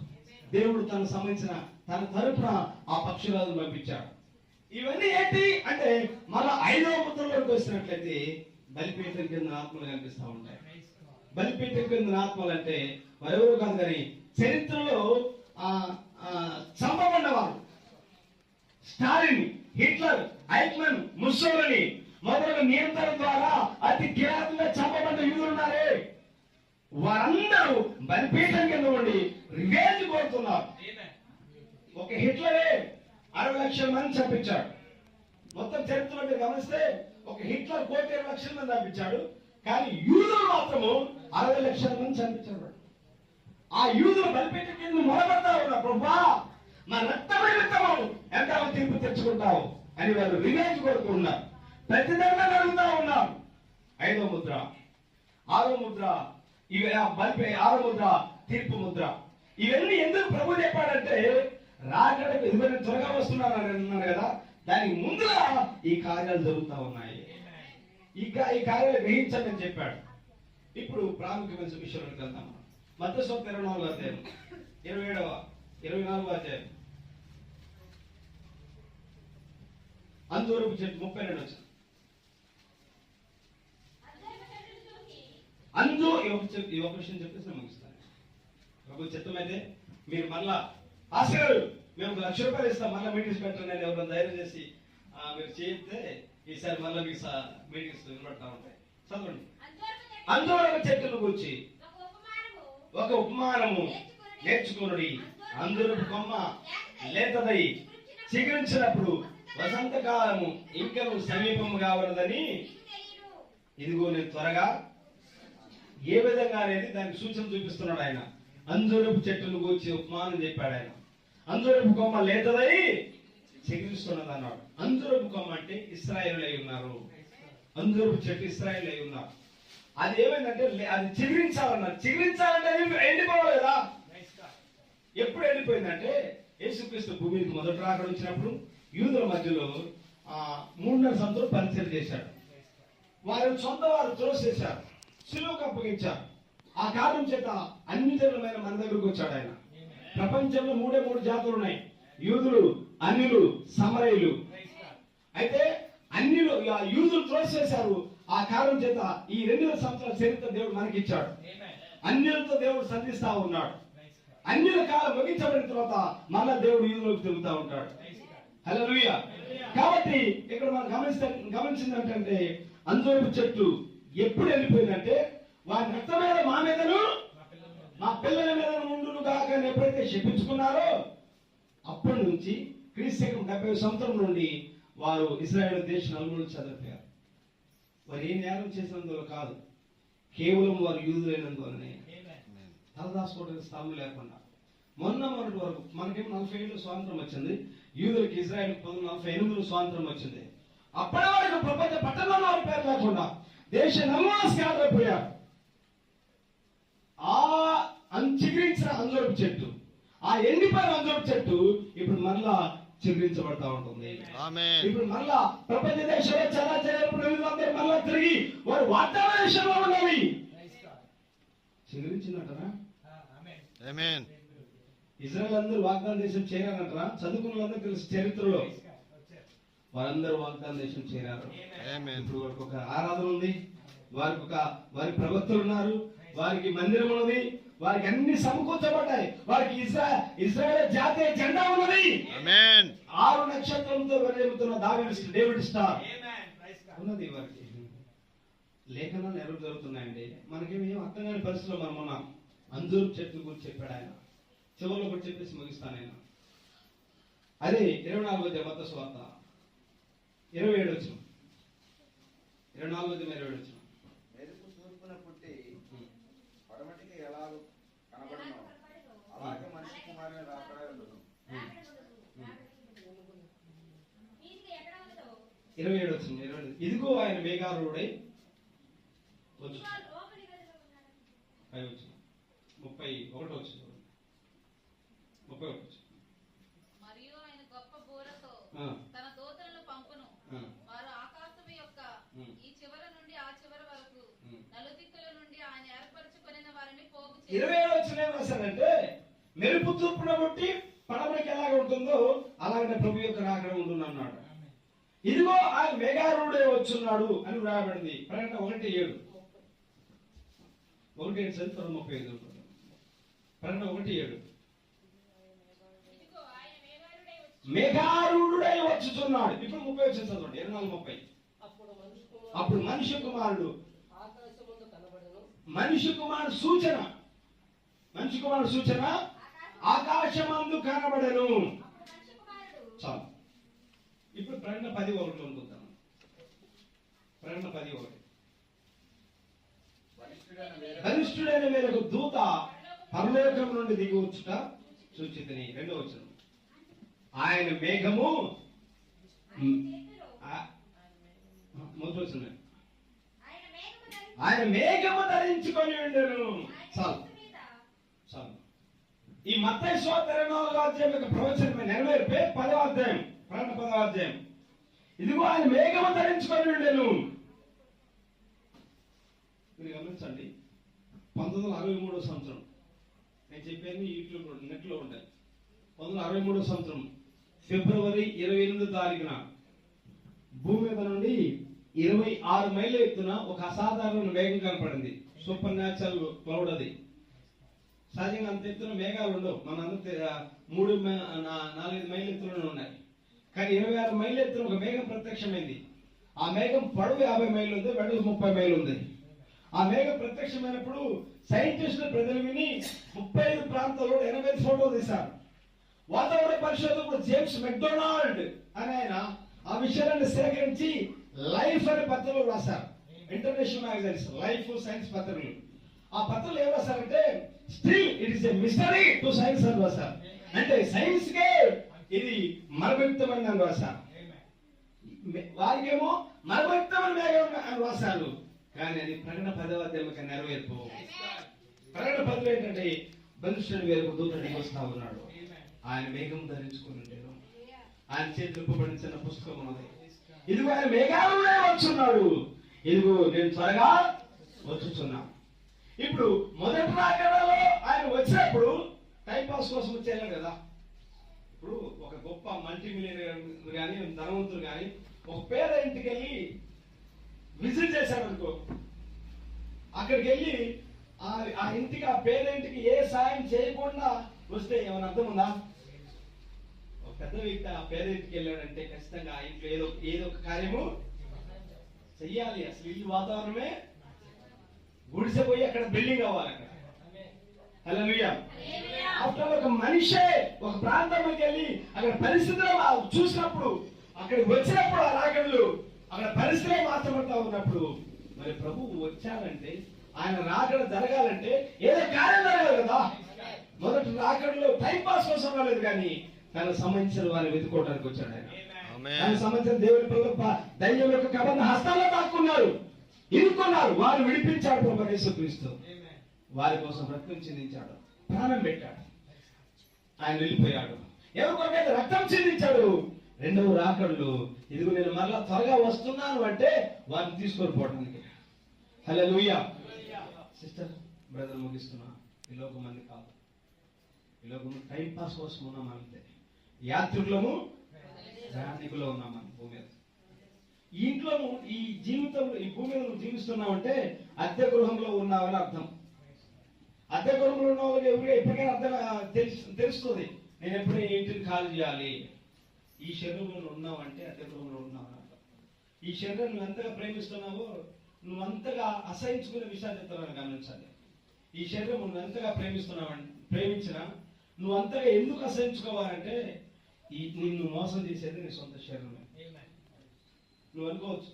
దేవుడు తనకు సంబంధించిన తన తరపున ఆ పక్షిరాజును పంపించాడు. ఇవన్నీ ఏంటి అంటే మన 5వ ముద్రలోకి వచ్చినట్లయితే బలిపీఠం కింద ఆత్మలు కనిపిస్తూ ఉంటాయి. బలిపీఠం కింద ఆత్మలు అంటే మరెవరో కాదు కానీ చరిత్రలో చంపబడినవారు స్టాలిన్, హిట్లర్, ఐక్మన్, ముస్సోలిని మొదలగు నియంత్రణ ద్వారా అతి కిరాతంగా చంపబడిన యూదులు ఉన్నారే, వారందరూ బలిపీఠం కింద ఉండి రివెంజ్ కోరుతున్నారు. ఒక హిట్లరే 60 లక్షల మంది చంపించాడు. మొత్తం చరిత్రలో మీరు గమనిస్తే ఒక హిట్లర్ 1,20 లక్షల మంది చంపించాడు. కానీ యూదులు మాత్రము 60 లక్షల మంది చంపించాడు. ఆ యూదులు బలిపీఠం కింద మొదలుపెడతా ఉన్నారు, ప్రభా మా రక్తమే రక్తము ఎంతమంది తీర్పు తెచ్చుకుంటావు అని వారు రివెంజ్ కోరుకుంటున్నారు. ప్రతిదండన అడుగుతా ఉన్నారు. 5వ ముద్ర, 6వ ముద్ర, ఇవి 6వ ముద్ర తీర్పు ముద్ర. ఇవన్నీ ఎందుకు ప్రభు చెప్పాడంటే రాకడకు ఎదురు త్వరగా వస్తున్నారు అన్నారు కదా, దానికి ముందుగా ఈ కార్యాలు జరుగుతూ ఉన్నాయి. ఇంకా ఈ కార్యాలు గ్రహించండి అని చెప్పాడు. ఇప్పుడు ప్రాముఖ్యమైన విషయంలోకి వెళ్తాం. మత్తయి సువార్త 24వ అధ్యాయం 24వ అధ్యాయం అంతవరకు 32 వచ్చింది. ఈ ఒక విషయం చెప్పేసి ముగిస్తాను. ప్రభు చిత్తమైతే మీరు మళ్ళా ఆశగారు మేము ₹1,00,000 ఇస్తాం, మళ్ళీ మీటింగ్స్ పెట్టండి అని ఎవరైనా ధైర్యం చేసి మీరు చేయితే ఈసారి మళ్ళీ మీకు మీటింగ్స్ వినబడతా ఉంటాయి. చదవండి. అంజూరపు చెట్టును గూర్చి ఒక ఉపమానము నేర్చుకునుడి. అంజూరపు కొమ్మ లేతదై చిగురించినప్పుడు వసంతకాలము ఇంకను సమీపముగా ఉన్నదని, ఇదిగో నేను త్వరగా ఏ విధంగా అనేది దానికి సూచన చూపిస్తున్నాడు ఆయన. అంజూరపు చెట్టును గూర్చి ఉపమానం చెప్పాడు ఆయన. అంజూరపు కొమ్మ లేతదై చిగురిస్తున్నది అన్నాడు. అంజూరపు కొమ్మ అంటే ఇశ్రాయేలు అయి ఉన్నారు. అంజూరపు చెట్టు ఇశ్రాయేలు అయి ఉన్నారు. అది ఏమైందంటే అది చిగురించాలన్నారు. చిగురించాలంటే ఎండిపోవాలి కదా. ఎప్పుడు ఎండిపోయిందంటే యేసుక్రీస్తు భూమికి మొదటి రాకడ వచ్చినప్పుడు యూదుల మధ్యలో 3.5 సంవత్సరాలు పరిచయం చేశాడు. వారి సొంత వారు త్రోసేశారు, సిలువకు అప్పగించారు. ఆ కారణం చేత అన్ని జనులమైన మన దగ్గరకు వచ్చాడు ఆయన. ప్రపంచంలో 3 జాతులు ఉన్నాయి, యూదులు, అన్యులు, సమరయులు. అయితే అన్యులు యూదులు త్రోసేశారు. ఆ కారణం చేత ఈ 2,000 సంవత్సరాల చరిత్ర దేవుడు మనకి ఇచ్చాడు. అన్యులతో దేవుడు సంధిస్తా ఉన్నాడు. అన్యుల కాలం ముగించబడిన తర్వాత మళ్ళా దేవుడు యూదులకు తిరుగుతూ ఉంటాడు. హల్లెలూయా. కాబట్టి ఇక్కడ మనం గమనించింది ఏంటంటే అంజూరపు చెట్టు ఎప్పుడు వెళ్ళిపోయిందంటే వారి రక్తం మీద మా మీదను మా పిల్లల మీద ఉండును గాక అని ఎప్పుడైతే చెప్పించుకున్నారో అప్పటి నుంచి క్రీస్తు 70 సంవత్సరం నుండి వారు ఇశ్రాయేలు దేశం నలుమూలలు చదివారు. వారు ఏ నేరం చేసినందువల్ల కాదు, కేవలం వారు యూదులైనందువల్లనే. తలదాసుకోవడానికి స్థానం లేకుండా మొన్నటి వరకు మనకేమో 40 ఏళ్ళు స్వాతంత్రం వచ్చింది. యూదులకి ఇజ్రాయెల్ 1948 స్వాతంత్రం వచ్చింది. అప్పటి వరకు ప్రపంచ పట్టణంలో వారి పేరు లేకుండా దేశ నలుమూలలు స్కాటర్ అయిపోయారు. ఆ చిగురించిన అంజూరపు చెట్టు, ఆ ఎండిపోయిన అంజూరపు చెట్టు ఇప్పుడు మరలా చిగురించబడతా ఉంటుంది. ఇప్పుడు మళ్ళా ప్రపంచ దేశంలో చాలా మళ్ళా తిరిగి వారు వాగ్దాన దేశంలో ఉన్నవి చిగురించినట్టరా? ఇజ్రాయెల్ అందరూ వాగ్దాన దేశం చేరారంటారా? చదువుకున్న వాళ్ళందరూ తెలుసు చరిత్రలో వారందరూ వాగ్దాన దేశం చేరారు. ఇప్పుడు వారికి ఒక ఆరాధన ఉంది, వారి ప్రవక్తలు ఉన్నారు, వారికి మందిరం ఉన్నది, వారికి అన్ని సమకూర్చబడ్డాయి. వారికి ఇజ్రాయెల్ జాతీయ జెండా ఉన్నది. 6 నక్షత్రంతో వెలుగుతున్న డేవిడ్ స్టార్ ఉన్నది. వారికి లేఖనాలు ఎవరు జరుగుతున్నాయండి. మనకేమీ అర్థం కాని పరిస్థితిలో మనం ఉన్నాం. అంజూరు చెట్టు గురించి చెప్పాడు ఆయన. చివరిలో కూడా చెప్పేసి ముగిస్తాను ఆయన. అదే 24వ మత్తయి సువార్త 27 వచనం. 24వ వచనం. మెరుపు తూర్పున పుట్టి పడమటికి ఎలా కనబడునో అలాగే మనిషి కుమారుని రాకడ ఉండును. 27 వచనం. ఇదిగో ఆయన మేఘారూఢుడై వచ్చు. 31 వచనం. మరియు ఆయన గొప్ప బూరతో తన దూతలను పంపును. వారు ఆకాశము యొక్క ఈ చివర నుండి ఆ చివర వరకు నలుదిక్కుల నుండి ఆయన ఏర్పరచుకొనిన వారిని పోగు చేయును. 27 వచనం ఏం రాశారంటే మెరుపు తూర్పున పుట్టి పడమటికి ఎలాగ ఉంటుందో అలాగే ప్రభు యొక్క రాకడ ఉండును అన్నాడు. ఇదిగో ఆయన మేఘారూఢుడై వచ్చున్నాడు అని రాయబడింది. ప్రకటన 1:7. 1:7 చదువుతారు. 35 ప్రకటన 1:7. మేఘారూఢుడై వచ్చుచున్నాడు. ఇప్పుడు 30 వచ్చిన చదవండి. 24:30. అప్పుడు మనిషి కుమారుడు సూచన ఆకాశమందు కనబడెను. చాలు. ఇప్పుడు ప్రకటన 10:1 అనుకుంటాను. ప్రకటన 10:1. బలిష్ఠుడైన మేరకు దూత పరలోకం నుండి దిగి వచ్చుట సూచితని. 2వ వచనం. ఆయన మేఘము ఆయన మేఘము ధరించుకొని ఉండెను. చాలు. ఈ మత్తయి సువార్త 24వ అధ్యాయం యొక్క ప్రవచనం నెరవేర్పే 10వ అధ్యాయం. ప్రకటన 10వ అధ్యాయం. ఇదిగో ఆయన మేఘము ధరించుకొని ఉండెను. మీరు గమనించండి. 1963 సంవత్సరం నేను చెప్పాను, యూట్యూబ్ నెట్ లో ఉంటాయి. 1963 సంవత్సరం ఫిబ్రవరి 28వ తారీఖున భూమి మీద నుండి 26 మైళ్ళ ఎత్తున ఒక అసాధారణ మేఘం కనపడింది. సూపర్ న్యాచురల్ క్లౌడ్ అది. సహజంగా అంత ఎత్తున మేఘాలు ఉండవు. మన 4-5 మైళ్ళ ఎత్తులోనే ఉన్నాయి. కానీ 26 మైళ్ళ ఎత్తున ఒక మేఘం ప్రత్యక్షమైంది. ఆ మేఘం పొడవు 50 మైళ్ళు ఉంది, వెడల్పు 30 మైళ్ళు ఉంది. ఆ మేఘం ప్రత్యక్షమైనప్పుడు సైంటిస్టులు ప్రజలు విని 35 ప్రాంతాల్లో 85 ఫోటోలు తీశారు. వాతావరణ పరిశోధకుడు జేమ్స్ మెక్డొనాల్డ్ అని ఆయన ఆ విషయాలను సేకరించి లైఫ్ అనే పత్రికలు రాశారు. ఇంటర్నేషనల్ మ్యాగజైన్స్ లైఫ్ సైన్స్ పత్రికలు. ఆ పత్రికలు ఏం రాశారంటే still it is a mystery to science అని రాశారు. అంటే సైన్స్ కే ఇది మరమయుక్తమైన అని రాశారు. వారికేమో మరమయుక్తమైన మేఘం అని రాశారు. కానీ అది ప్రకటన 10వ అధ్యాయం నెరవేర్పు. ప్రకటన 10 ఏంటంటే బలిష్ఠుడి వేరకు దూతడికి వస్తా ఉన్నాడు. ఆయన మేఘం ధరించుకుని ఉండేను. ఆయన చేతులు పడిన చిన్న పుస్తకం ఉన్నది. ఇదిగో ఆయన మేఘాలనే వచ్చున్నాడు. ఇదిగో నేను త్వరగా వచ్చుచున్నా. ఇప్పుడు మొదటి రాకడలో ఆయన వచ్చినప్పుడు టైం పాస్ కోసం వచ్చాను కదా. ఇప్పుడు ఒక గొప్ప మల్టీ మిలియనర్ కానీ ధనవంతులు కానీ ఒక పేద ఇంటికి వెళ్ళి విజిట్ చేశాడు అనుకో. అక్కడికి వెళ్ళి ఆ ఇంటికి ఆ పేద ఇంటికి ఏ సాయం చేయకుండా వస్తే ఏమైనా అర్థం ఉందా? ఒక పెద్ద వ్యక్తి ఆ పేద ఇంటికి వెళ్ళాడంటే ఖచ్చితంగా ఆ ఇంట్లో ఏదో ఒక కార్యము చెయ్యాలి. అసలు ఇల్లు వాతావరణమే గుడిసెపోయి అక్కడ బిల్డింగ్ అవ్వాలి. అక్కడ హల్లెలూయా. అప్పుడు ఒక మనిషే ఒక ప్రాంతంలోకి వెళ్ళి అక్కడ పరిస్థితులు చూసినప్పుడు, అక్కడికి వచ్చినప్పుడు ఆ రాకడలు అక్కడ పరిస్థితులే మార్చబడతా ఉన్నప్పుడు మరి ప్రభువు వచ్చాడంటే ఆయన రాకడ జరగాలంటే ఏదో కార్యం జరగాలి కదా. మొదటి రాకడలో టైం పాస్ కోసం రాలేదు, కానీ తనకు సంబంధించిన వారిని వెతుకోవడానికి వచ్చాడు ఆయన. తనకు సంబంధించిన దేవుని పిల్లలు దైవం యొక్క కబంధ హస్తాల్లో దాక్కున్నారు, ఇరుక్కున్నారు. వారు విడిపించాడు ప్రభు యేసుక్రీస్తు. వారి కోసం రక్తం చిందించాడు, ప్రాణం పెట్టాడు. ఆయన వెళ్ళిపోయాడు. ఎవరి కొరకైతే రక్తం చిందించాడు, రెండవ రాకడలు ఇదిగో నేను మరలా త్వరగా వస్తున్నాను అంటే వారిని తీసుకొని పోవడానికి. హల్లెలూయా. సిస్టర్ బ్రదర్ ముగిస్తున్నా. ఈ లోకం మంది కాదు. ఈ లోకం టైం పాస్ కోసం ఉన్నాం అంతే. యాత్రికులము ప్రయాణికులు ఉన్నాం మనం భూమి మీద. ఈ ఇంట్లో ఈ జీవితంలో ఈ భూమి మీద జీవిస్తున్నామంటే అద్దె గృహంలో ఉన్నామని అర్థం. అద్దె గృహంలో ఉన్న వాళ్ళకి ఎప్పటికైనా అర్థం తెలుస్తుంది. నేను ఎప్పుడైనా ఇంటిని ఖాళీ చేయాలి. ఈ శరీరంలో ఉన్నావంటే అద్దె గృహంలో ఉన్నావని అర్థం. ఈ శరీరం నువ్వు ఎంతగా ప్రేమిస్తున్నావో నువ్వు అంతగా అసహించుకునే విషయాలు చెప్తావని గమనించాలి. ఈ శరీరం నువ్వు ఎంతగా ప్రేమించినా నువ్వు అంతగా ఎందుకు అసహించుకోవాలంటే నిన్ను మోసం చేసేది నీ సొంత శరీరమే. నువ్వు అనుకోవచ్చు,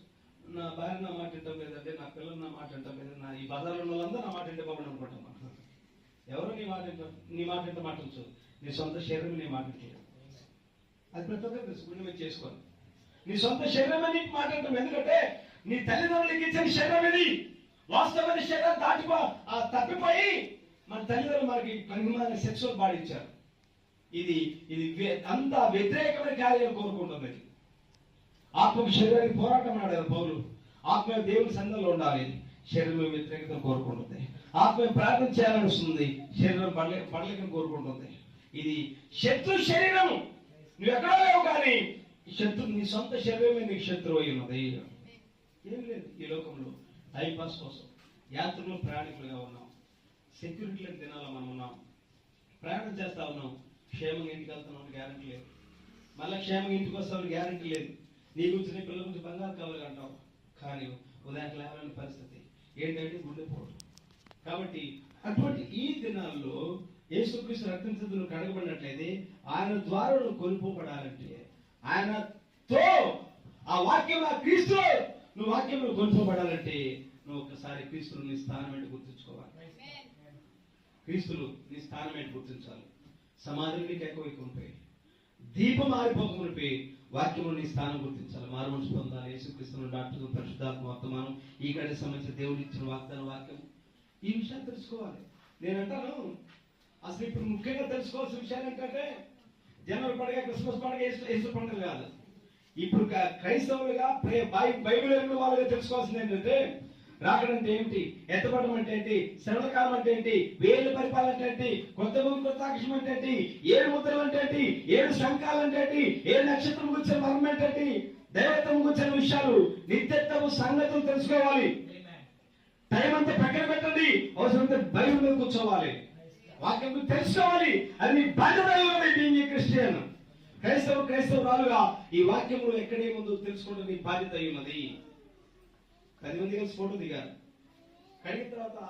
నా భార్య నా మాట వింటాం లేదంటే నా పిల్లలు నా మాట వింటాం లేదు, నా ఈ బజార్లో ఉన్న వాళ్ళందరూ నా మాట వింటే బాగుండి అనుకుంటాం. ఎవరు నీ మాట వింటే మాట్లాడచ్చు, నీ సొంత శరీరం నీ మాట వింటే అది ప్రతి ఒక్కరు తెలుసు. గుండె చేసుకోవాలి. నీ సొంత శరీరమే నీకు మాట్లాడటం. ఎందుకంటే నీ తల్లిదండ్రులకి ఇచ్చిన శరీరం ఇది. వాస్తవమైన శరీరం తప్పిపోయి మన తల్లిదండ్రులు మనకి పనిమాల సెక్సువల్ బాడీ ఇచ్చారు. ఇది అంత వ్యతిరేకమైన కార్యాలు కోరుకుంటుంది. ఆత్మకు శరీరానికి పోరాటం ఆడారు పౌలు. ఆత్మ దేవుని సంఘంలో ఉండాలి, శరీరం వ్యతిరేకతను కోరుకుంటుంది. ఆత్మ ప్రార్థన చేయాలని వస్తుంది, శరీరం పడలేకని కోరుకుంటుంది. ఇది శత్రు శరీరం. నువ్వు ఎక్కడో లేవు, కానీ నీ సొంత శరీరమే నీకు శత్రువు అయి ఉన్నది. ఏం లేదు ఈ లోకంలో. టైం పాస్ కోసం యాత్రలో ప్రయాణికులుగా ఉన్నాం. సెక్యూరిటీలకు తినాలా మనం ఉన్నాం. ప్రయాణం చేస్తా ఉన్నాం. క్షేమంగా ఇంటికి వెళ్తున్నాం గ్యారంటీ లేదు. మళ్ళీ క్షేమంగా ఇంటికి వస్తామని గ్యారంటీ లేదు. నీ గురించి నీ పిల్లల గురించి బంగారు కావాలి అంటావు, కానీ ఉదయం లేవాలని పరిస్థితి ఏంటంటే గుండెపోవడం. కాబట్టి అటువంటి ఈ దినాల్లో యేసుక్రీస్తు రక్తం చేత నువ్వు కడగబడినట్లయితే ఆయన ద్వారా నువ్వు కొనుక్కోబడాలంటే ఆయనతో ఆ వాక్యం ఆ క్రీస్తు నువ్వు వాక్యంలో కొనుక్కోబడాలంటే నువ్వు ఒకసారి క్రీస్తులు నీ స్థానం ఏంటి గుర్తుంచుకోవాలి. క్రీస్తులు నీ స్థానం ఏంటి గుర్తించాలి. సమాధులు నీకు ఎక్కువ ఉండిపోయి దీపం ఆరిపోకపోయి వాక్యంలో నీ స్థానం గుర్తించాలి. మారు మనసు పొందాలి. యేసుక్రీస్తును డాక్టర్ పరిశుద్ధాత్మ వర్తమానం ఈ గడికి సంబంధించిన దేవుడు ఇచ్చిన వాగ్దాన వాక్యం ఈ విషయాలు తెలుసుకోవాలి. నేనంటాను అసలు ఇప్పుడు ముఖ్యంగా తెలుసుకోవాల్సిన విషయాలు ఏంటంటే జనవరి పండుగ, క్రిస్మస్ పండుగ, యేసు పండుగ కాదు. ఇప్పుడు క్రైస్తవులుగా బైబిల్ ఎరుగు వాళ్ళుగా తెలుసుకోవాల్సింది ఏంటంటే రాకడంటే ఏంటి, ఎత్తపడడం అంటే ఏంటి, శ్రవణకాలం అంటే ఏంటి, వేలు పరిపాలన అంటే ఏంటి, కొత్త భూమి కొత్త ఆకాశం అంటే ఏంటి, 7 ముద్రలు అంటే ఏంటి, 7 శంఖాలు అంటే ఏంటి, 7 నక్షత్రం గురించిన మర్మం అంటే ఏంటి, దైవత్వం గురించిన విషయాలు నిత్యత్వము సంగతులు తెలుసుకోవాలి. టైం అంతా పక్కన పెట్టండి, అవసరమైతే బైబిల్ మీద కూర్చోవాలి. వాక్యం గురించి తెలుసుకోవాలి. అది నీ బాధ్యత ఉన్నది. బీయింగ్ ఏ క్రిస్టియన్, క్రైస్తవురాలుగా ఈ వాక్యంలో ఎక్కడేముందో తెలుసుకోవడం నీ బాధ్యత ఉన్నది. 10 మంది కలిసి ఫోటో దిగారు. కడిగిన తర్వాత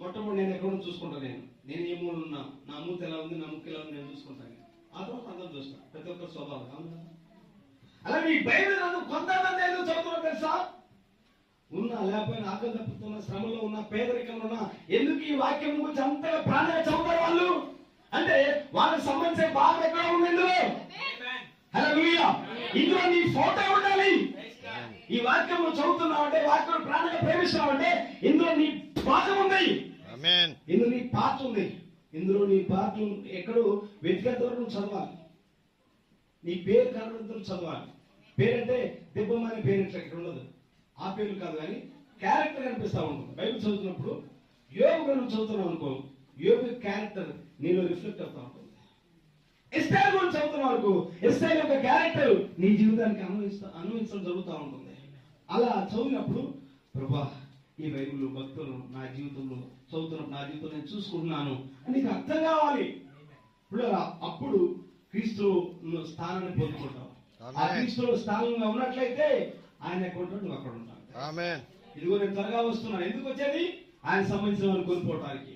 మొట్టమొదటి నేను ఎక్కడో చూసుకుంటాను. నేను ఏ మూలు ఉన్నా, నా మూత ఎలా ఉంది, నా ముక్కు ఎలా ఉంది నేను చూసుకుంటాను. ఆ తర్వాత అందరూ చూస్తాను. ప్రతి ఒక్కరు స్వభావం అవును. అలా మీ బైబిల్ నన్ను కొంతమంది ఎందుకు చదువుతున్నా తెలుసా? ఉన్నా లేకపోయినా, ఆకలి తప్పుతున్న, శ్రమలో ఉన్న, పేదరికంలో ఉన్న, ఎందుకు ఈ వాక్యం గురించి అంతగా ప్రాణంగా చదువుతారు వాళ్ళు? అంటే వాళ్ళకి సంబంధించిన భాగం ఎక్కడ ఉంది ఇందులో? హల్లెలూయా. ఇందులో నీ ఫోటో ఉండాలి. ఈ వాక్యం చదువుతున్నావు అంటే, వాక్యం ప్రాణంగా ప్రేమిస్తున్నావు ఇందులో నీ భాగం ఉంది. ఇందులో నీ పాత్ర ఉంది. ఇందులో నీ పాత్ర ఎక్కడో వ్యక్తిగత వరకు చదవాలి. నీ పేరు కనబడుతూ చదవాలి. పేరంటే దిబ్బం అనే పేరు ఇక్కడ ఉండదు. ఆ పేర్లు కాదు, కానీ క్యారెక్టర్ కనిపిస్తా ఉంటుంది. బైబిల్ చదువుతున్నప్పుడు యోబు గురించి చదువుతున్నావు అనుకో, యోబు క్యారెక్టర్ నీలో రిఫ్లెక్ట్ అవుతా ఉంటుంది. ఎస్టైల్ గురించి చదువుతున్నావు అనుకో, ఎస్టైల్ యొక్క క్యారెక్టర్ నీ జీవితానికి అన్వయించడం జరుగుతూ ఉంటుంది. అలా చదివినప్పుడు ప్రభా ఈ బైబిల్ భక్తులు నా జీవితంలో చదువుతున్నప్పుడు నా జీవితంలో నేను చూసుకుంటున్నాను అని నీకు అర్థం కావాలి. అప్పుడు క్రీస్తు స్థానాన్ని పొందుకుంటావు. ఆ క్రీస్తులో స్థానంగా ఉన్నట్లయితే ఆయన ఎక్కడ ఉంటాడు, నువ్వు అక్కడ ఉంటావు. ఇదిగో నేను త్వరగా వస్తున్నాను. ఎందుకు వచ్చేది? ఆయన సంబంధించిన వాళ్ళు కోల్పోవటానికి.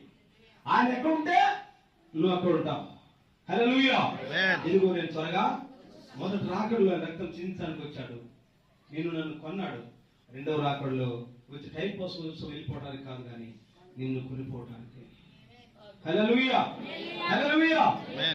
ఆయన ఎక్కడ ఉంటే నువ్వు అక్కడ ఉంటావు. హల్లెలూయా. ఇదిగో నేను త్వరగా, మొదటి రాకడలో రక్తం చిందించడానికి వచ్చాడు, నన్ను కొన్నాడు. రెండవ రాకడలో వచ్చి టైం కోసం వెళ్ళిపోవడానికి కాదు, కానీ నిన్ను కొనిపోవటానికి. హల్లెలూయా. హల్లెలూయా.